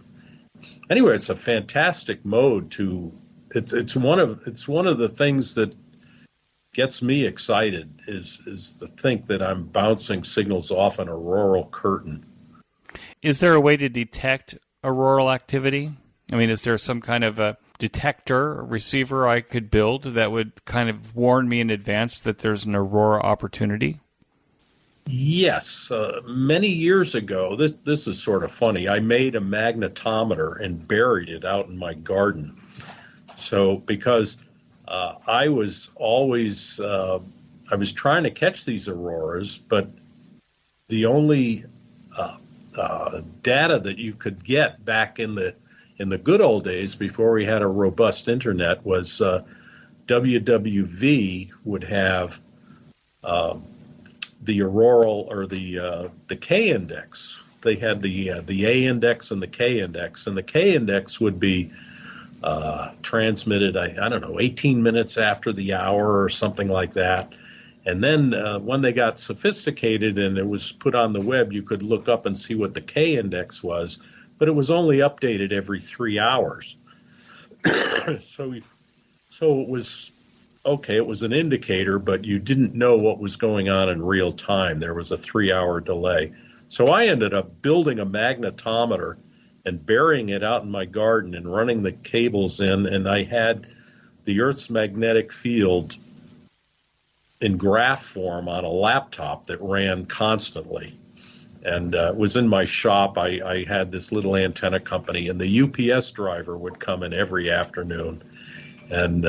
Anyway, it's a fantastic mode to. It's one of the things that gets me excited is to think that I'm bouncing signals off an auroral curtain. Is there a way to detect auroral activity? I mean, is there some kind of a detector, receiver I could build that would kind of warn me in advance that there's an aurora opportunity? Yes. Many years ago, this is sort of funny, I made a magnetometer and buried it out in my garden. So because I was always, I was trying to catch these auroras, but the only data that you could get back in the good old days before we had a robust internet was WWV would have the auroral or the K index. They had the A index and the K index, and the K index would be transmitted, I don't know, 18 minutes after the hour or something like that. And then when they got sophisticated and it was put on the web, you could look up and see what the K index was, but it was only updated every 3 hours. So it was okay, it was an indicator, but you didn't know what was going on in real time. There was a 3-hour delay. So I ended up building a magnetometer and burying it out in my garden and running the cables in, and I had the Earth's magnetic field in graph form on a laptop that ran constantly. And it was in my shop. I had this little antenna company, and the UPS driver would come in every afternoon, and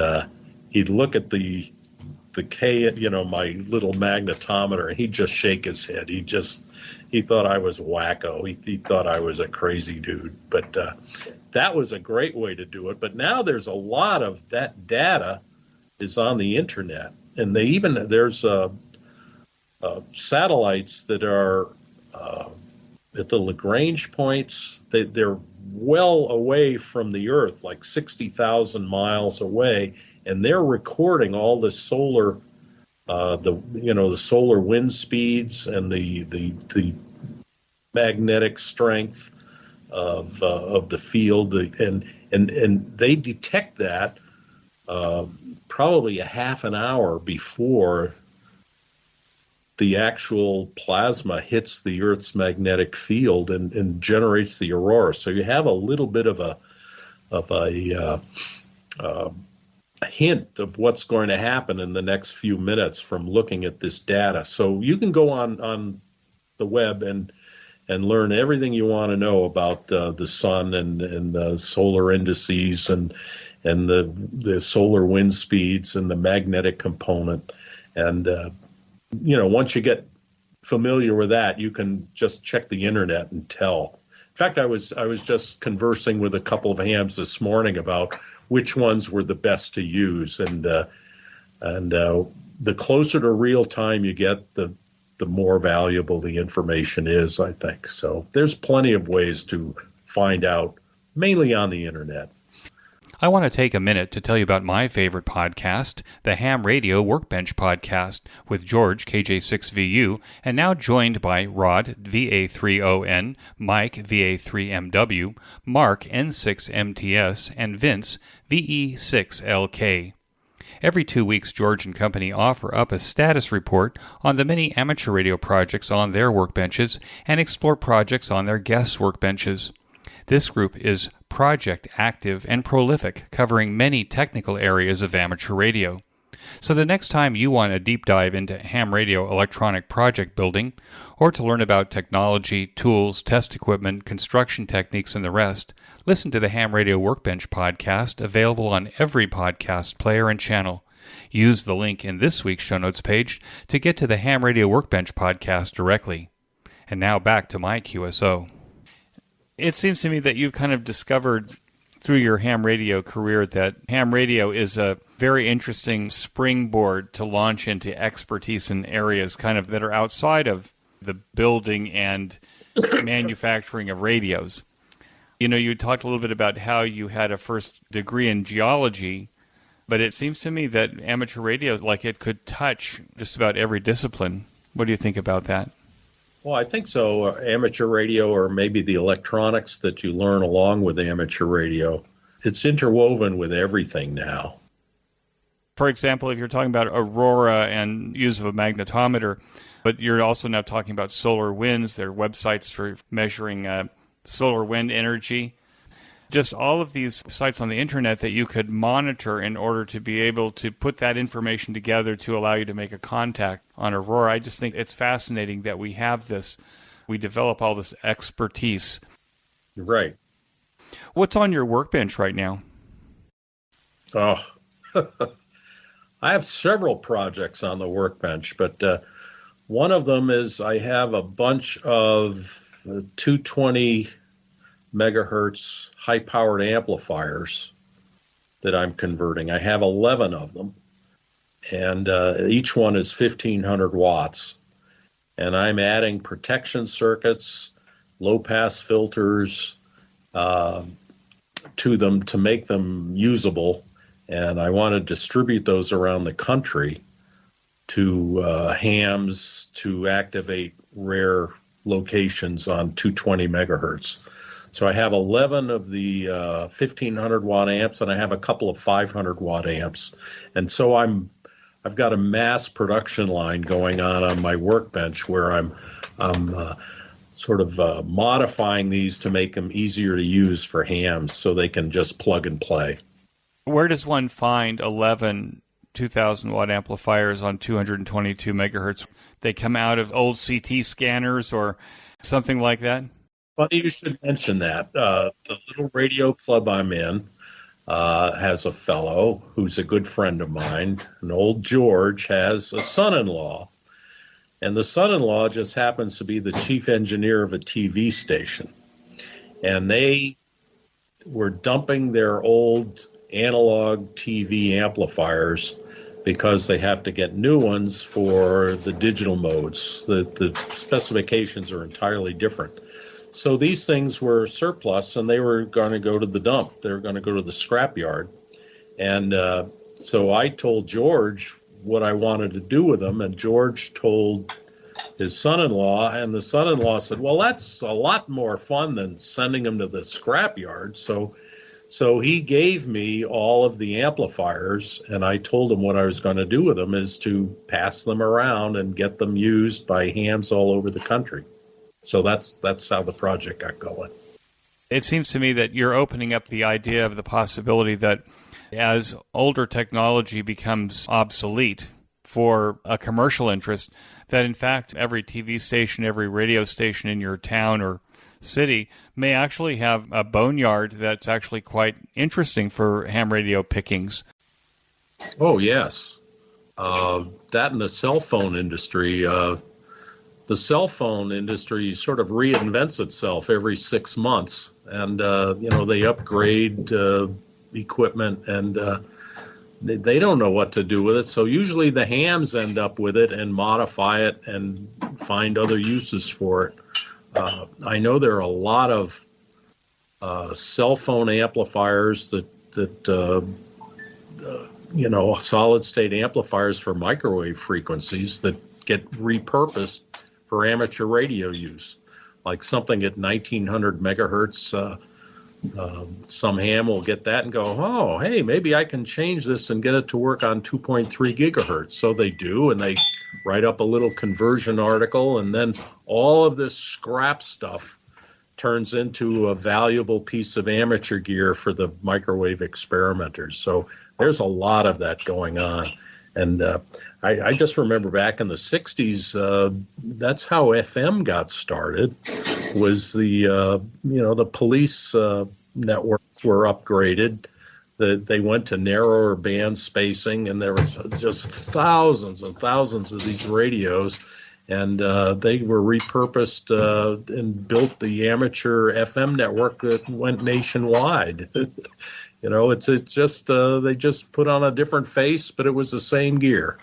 he'd look at the K, my little magnetometer, and he'd just shake his head. He thought I was wacko. He thought I was a crazy dude. But that was a great way to do it. But now there's a lot of that data is on the internet, and there's satellites that are at the Lagrange points. They're well away from the Earth, like 60,000 miles away, and they're recording all the solar, the solar wind speeds and the magnetic strength of the field, and they detect that probably a half an hour before the actual plasma hits the Earth's magnetic field and generates the aurora. So you have a little bit of a hint of what's going to happen in the next few minutes from looking at this data. So you can go on the web and learn everything you want to know about the sun and the solar indices and the solar wind speeds and the magnetic component. And once you get familiar with that, you can just check the internet and tell. In fact, I was just conversing with a couple of hams this morning about which ones were the best to use, and the closer to real time you get, the more valuable the information is, I think. So there's plenty of ways to find out, mainly on the internet. I want to take a minute to tell you about my favorite podcast, the Ham Radio Workbench Podcast, with George, KJ6VU, and now joined by Rod, VA3ON, Mike, VA3MW, Mark, N6MTS, and Vince, VE6LK. Every 2 weeks, George and company offer up a status report on the many amateur radio projects on their workbenches and explore projects on their guests' workbenches. This group is project active and prolific, covering many technical areas of amateur radio. So the next time you want a deep dive into ham radio electronic project building, or to learn about technology, tools, test equipment, construction techniques, and the rest, listen to the Ham Radio Workbench podcast, available on every podcast player and channel. Use the link in this week's show notes page to get to the Ham Radio Workbench podcast directly. And now back to my QSO. It seems to me that you've kind of discovered through your ham radio career that ham radio is a very interesting springboard to launch into expertise in areas kind of that are outside of the building and manufacturing of radios. You talked a little bit about how you had a first degree in geology, but it seems to me that amateur radio, it could touch just about every discipline. What do you think about that? Well, I think so. Amateur radio, or maybe the electronics that you learn along with amateur radio, it's interwoven with everything now. For example, if you're talking about aurora and use of a magnetometer, but you're also now talking about solar winds, there are websites for measuring solar wind energy. Just all of these sites on the internet that you could monitor in order to be able to put that information together to allow you to make a contact on aurora. I just think it's fascinating that we have this, we develop all this expertise. Right. What's on your workbench right now? Oh, I have several projects on the workbench, but one of them is I have a bunch of 220 megahertz high-powered amplifiers that I'm converting. I have 11 of them, and each one is 1,500 watts. And I'm adding protection circuits, low-pass filters to them to make them usable. And I want to distribute those around the country to hams to activate rare locations on 220 megahertz. So I have 11 of the 1500 watt amps, and I have a couple of 500 watt amps. And so I've got a mass production line going on my workbench where I'm sort of modifying these to make them easier to use for hams so they can just plug and play. Where does one find 11 2,000 watt amplifiers on 222 megahertz? They come out of old CT scanners or something like that? Funny you should mention that. The little radio club I'm in has a fellow who's a good friend of mine. And old George has a son-in-law. And the son-in-law just happens to be the chief engineer of a TV station. And they were dumping their old analog TV amplifiers because they have to get new ones for the digital modes. The specifications are entirely different. So these things were surplus, and they were going to go to the dump. They were going to go to the scrapyard. And so I told George what I wanted to do with them, and George told his son-in-law, and the son-in-law said, well, that's a lot more fun than sending them to the scrapyard. So he gave me all of the amplifiers, and I told him what I was going to do with them is to pass them around and get them used by hams all over the country. So that's how the project got going. It seems to me that you're opening up the idea of the possibility that as older technology becomes obsolete for a commercial interest, that in fact every TV station, every radio station in your town or city may actually have a boneyard that's actually quite interesting for ham radio pickings. Oh, yes. That in the cell phone industry, the cell phone industry sort of reinvents itself every 6 months. And, they upgrade equipment, and they don't know what to do with it. So usually the hams end up with it and modify it and find other uses for it. I know there are a lot of cell phone amplifiers that solid state amplifiers for microwave frequencies that get repurposed for amateur radio use, like something at 1900 megahertz. Some ham will get that and go, oh, hey, maybe I can change this and get it to work on 2.3 gigahertz. So they do, and they write up a little conversion article, and then all of this scrap stuff turns into a valuable piece of amateur gear for the microwave experimenters. So there's a lot of that going on. And I just remember back in the 60s, that's how FM got started, was the police networks were upgraded. They went to narrower band spacing, and there was just thousands and thousands of these radios, and they were repurposed and built the amateur FM network that went nationwide. It's just they just put on a different face, but it was the same gear.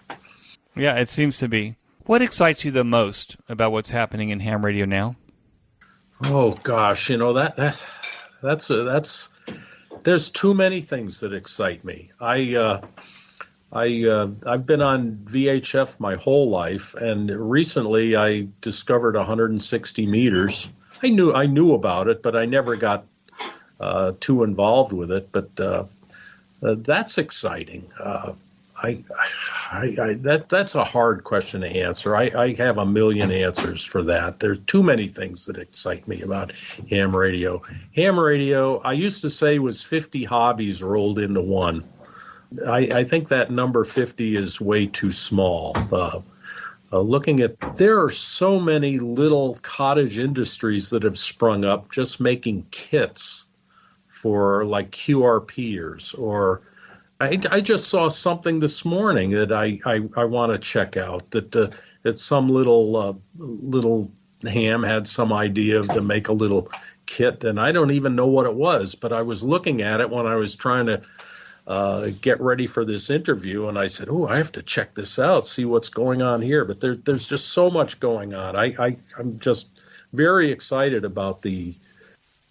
Yeah, it seems to be. What excites you the most about what's happening in ham radio now? Oh gosh, that's there's too many things that excite me. I've been on VHF my whole life, and recently I discovered 160 meters. I knew about it, but I never got too involved with it. But that's exciting. That's a hard question to answer. I have a million answers for that. There's too many things that excite me about ham radio. Ham radio, I used to say, was 50 hobbies rolled into one. I think that number 50 is way too small. There are so many little cottage industries that have sprung up just making kits for like QRPers, or I just saw something this morning that I want to check out, that some little ham had some idea to make a little kit, and I don't even know what it was, but I was looking at it when I was trying to get ready for this interview, and I said, oh, I have to check this out, see what's going on here. But there's just so much going on. I'm just very excited about the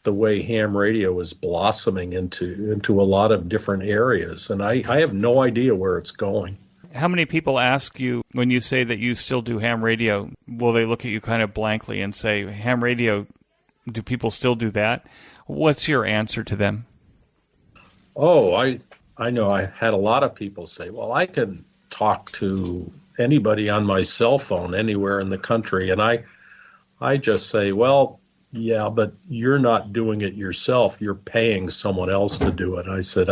way ham radio is blossoming into a lot of different areas, and I have no idea where it's going. How many people ask you when you say that you still do ham radio? Will they look at you kind of blankly and say, ham radio Do people still do that? What's your answer to them? Oh, I know I had a lot of people say, well, I can talk to anybody on my cell phone anywhere in the country. And I just say, well, yeah, but you're not doing it yourself. You're paying someone else to do it. I said,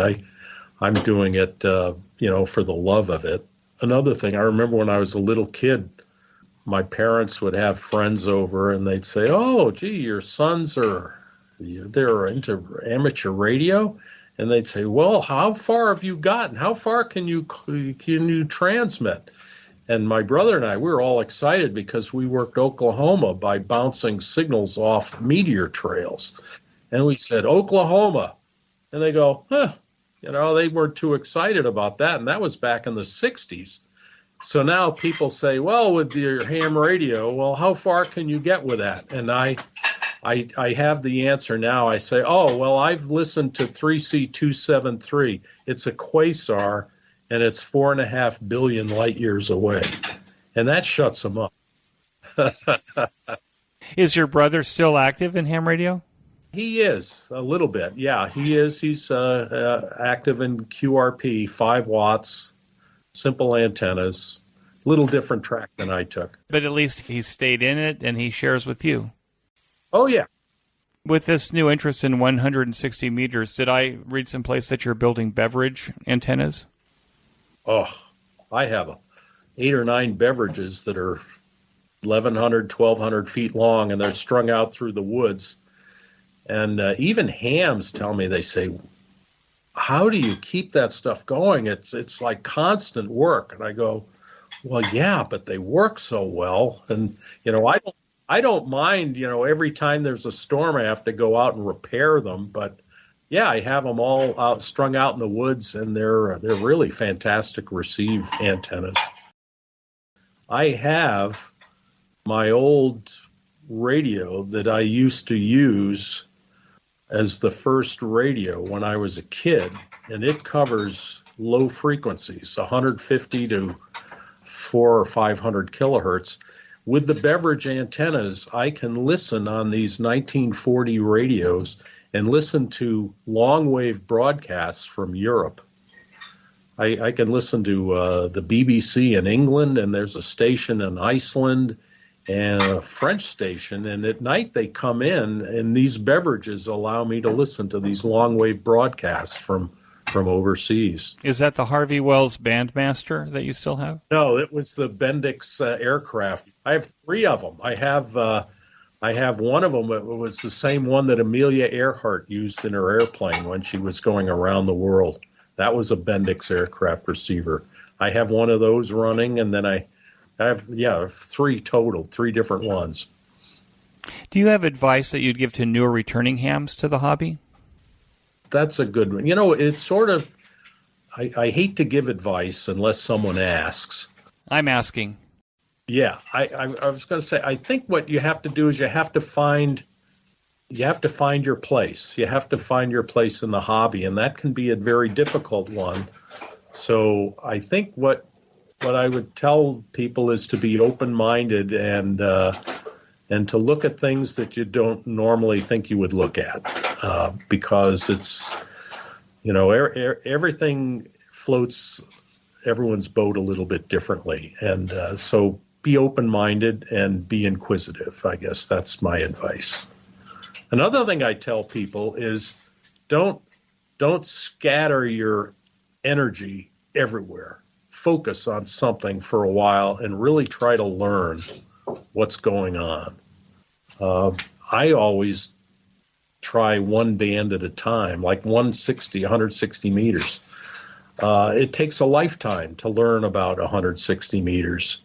I'm doing it, for the love of it. Another thing, I remember when I was a little kid, my parents would have friends over and they'd say, oh, gee, your sons they're into amateur radio. And they'd say, well, how far have you gotten? How far can you transmit? And my brother and I, we were all excited because we worked Oklahoma by bouncing signals off meteor trails. And we said, Oklahoma. And they go, they weren't too excited about that. And that was back in the 60s. So now people say, well, with your ham radio, well, how far can you get with that? And I have the answer now. I say, oh, well, I've listened to 3C273. It's a quasar, and it's 4.5 billion light years away. And that shuts them up. Is your brother still active in ham radio? He is, a little bit. Yeah, he is. He's active in QRP, 5 watts, simple antennas, little different track than I took. But at least he stayed in it and he shares with you. Oh, yeah. With this new interest in 160 meters, did I read someplace that you're building beverage antennas? Oh, I have 8 or 9 beverages that are 1,100, 1,200 feet long, and they're strung out through the woods. And even hams tell me, they say, how do you keep that stuff going? It's like constant work. And I go, well, yeah, but they work so well. And, I don't mind, every time there's a storm, I have to go out and repair them. But, yeah, I have them all strung out in the woods, and they're really fantastic receive antennas. I have my old radio that I used to use as the first radio when I was a kid, and it covers low frequencies, 150 to 400 or 500 kilohertz. With the beverage antennas, I can listen on these 1940 radios and listen to long-wave broadcasts from Europe. I can listen to the BBC in England, and there's a station in Iceland and a French station, and at night they come in, and these beverages allow me to listen to these long-wave broadcasts from overseas. Is that the Harvey Wells Bandmaster that you still have? No, it was the Bendix aircraft. I have 3 of them. I have one of them. It was the same one that Amelia Earhart used in her airplane when she was going around the world. That was a Bendix aircraft receiver. I have one of those running, and then I have 3 total, 3 different ones. Do you have advice that you'd give to newer returning hams to the hobby? That's a good one. It's sort of, I hate to give advice unless someone asks. I'm asking. Yeah, I was going to say, I think what you have to do is you have to find your place. You have to find your place in the hobby, and that can be a very difficult one. So I think what I would tell people is to be open-minded and to look at things that you don't normally think you would look at, because it's, everything floats everyone's boat a little bit differently. And so be open-minded and be inquisitive. I guess that's my advice. Another thing I tell people is don't scatter your energy everywhere. Focus on something for a while and really try to learn what's going on. I always try one band at a time, like 160 meters. It takes a lifetime to learn about 160 meters.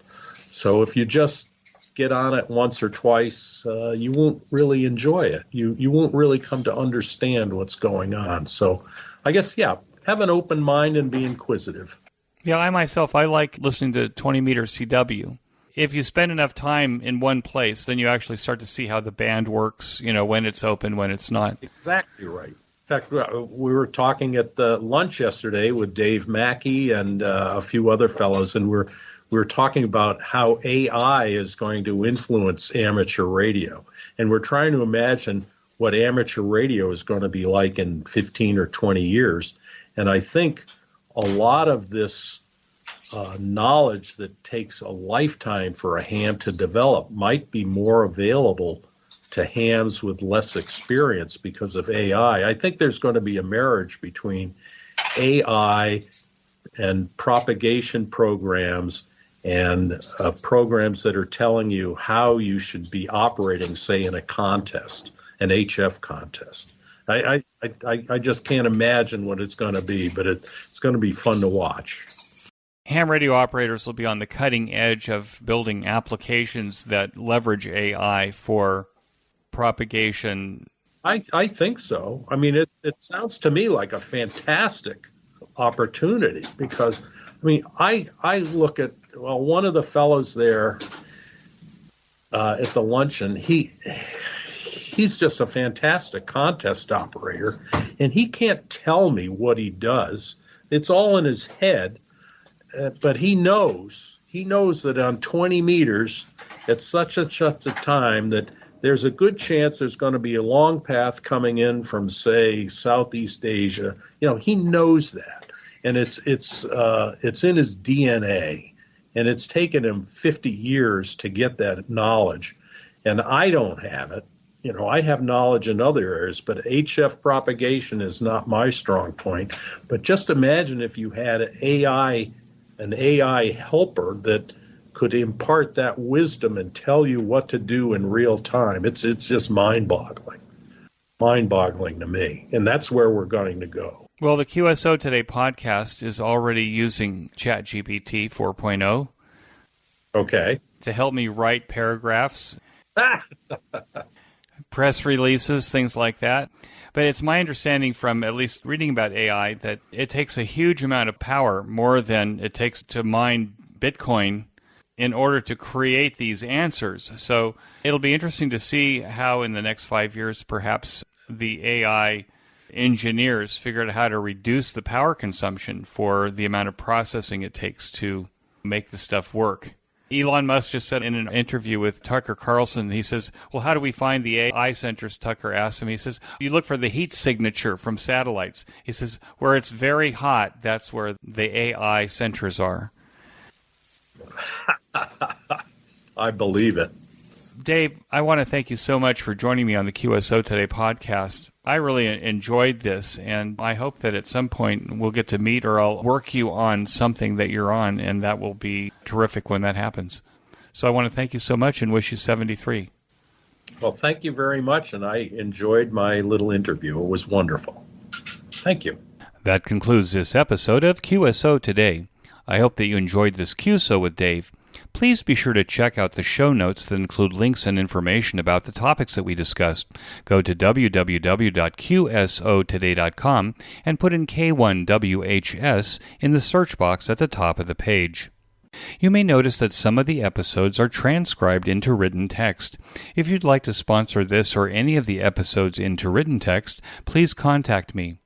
So if you just get on it once or twice, you won't really enjoy it. You won't really come to understand what's going on. So I guess, have an open mind and be inquisitive. Yeah, I like listening to 20-meter CW. If you spend enough time in one place, then you actually start to see how the band works, when it's open, when it's not. Exactly right. In fact, we were talking at lunch yesterday with Dave Mackey and a few other fellows, and we're talking about how AI is going to influence amateur radio. And we're trying to imagine what amateur radio is going to be like in 15 or 20 years. And I think a lot of this knowledge that takes a lifetime for a ham to develop might be more available to hams with less experience because of AI. I think there's going to be a marriage between AI and propagation programs and programs that are telling you how you should be operating, say, in a contest, an HF contest. I just can't imagine what it's going to be, but it's going to be fun to watch. Ham radio operators will be on the cutting edge of building applications that leverage AI for propagation. I think so. I mean, it sounds to me like a fantastic opportunity because, I mean, I look at, well, one of the fellows there at the luncheon, he's just a fantastic contest operator, and he can't tell me what he does. It's all in his head, but he knows that on 20 meters at such a time that there's a good chance there's going to be a long path coming in from, say, Southeast Asia. You know, he knows that, and it's in his DNA, and it's taken him 50 years to get that knowledge, and I don't have it. You know, I have knowledge in other areas, but HF propagation is not my strong point. But just imagine if you had an AI helper that could impart that wisdom and tell you what to do in real time. It's just mind-boggling to me. And that's where we're going to go. Well, the QSO Today podcast is already using ChatGPT 4.0. Okay. To help me write paragraphs, press releases, things like that. But it's my understanding from at least reading about AI that it takes a huge amount of power, more than it takes to mine Bitcoin, in order to create these answers. So it'll be interesting to see how in the next 5 years perhaps the AI engineers figure out how to reduce the power consumption for the amount of processing it takes to make the stuff work. Elon Musk just said in an interview with Tucker Carlson, he says, well, how do we find the AI centers? Tucker asked him. He says, you look for the heat signature from satellites. He says, where it's very hot, that's where the AI centers are. I believe it. Dave, I want to thank you so much for joining me on the QSO Today podcast. I really enjoyed this, and I hope that at some point we'll get to meet, or I'll work you on something that you're on, and that will be terrific when that happens. So I want to thank you so much and wish you 73. Well, thank you very much, and I enjoyed my little interview. It was wonderful. Thank you. That concludes this episode of QSO Today. I hope that you enjoyed this QSO with Dave. Please be sure to check out the show notes that include links and information about the topics that we discussed. Go to www.qsotoday.com and put in K1WHS in the search box at the top of the page. You may notice that some of the episodes are transcribed into written text. If you'd like to sponsor this or any of the episodes into written text, please contact me.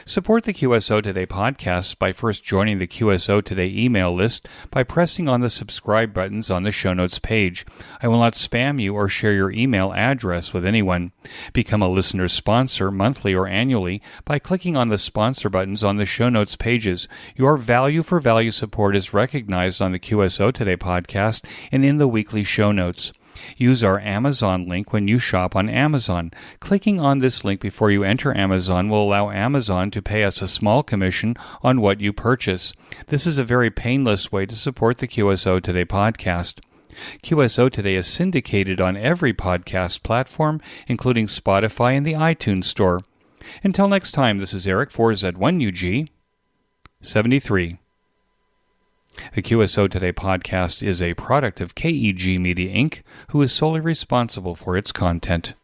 Support the QSO Today podcast by first joining the QSO Today email list by pressing on the subscribe buttons on the show notes page. I will not spam you or share your email address with anyone. Become a listener sponsor monthly or annually by clicking on the sponsor buttons on the show notes pages. Your value for value support is recognized on the QSO Today podcast and in the weekly show notes. Use our Amazon link when you shop on Amazon. Clicking on this link before you enter Amazon will allow Amazon to pay us a small commission on what you purchase. This is a very painless way to support the QSO Today podcast. QSO Today is syndicated on every podcast platform, including Spotify and the iTunes Store. Until next time, this is Eric 4Z1UG 73. The QSO Today podcast is a product of KEG Media Inc., who is solely responsible for its content.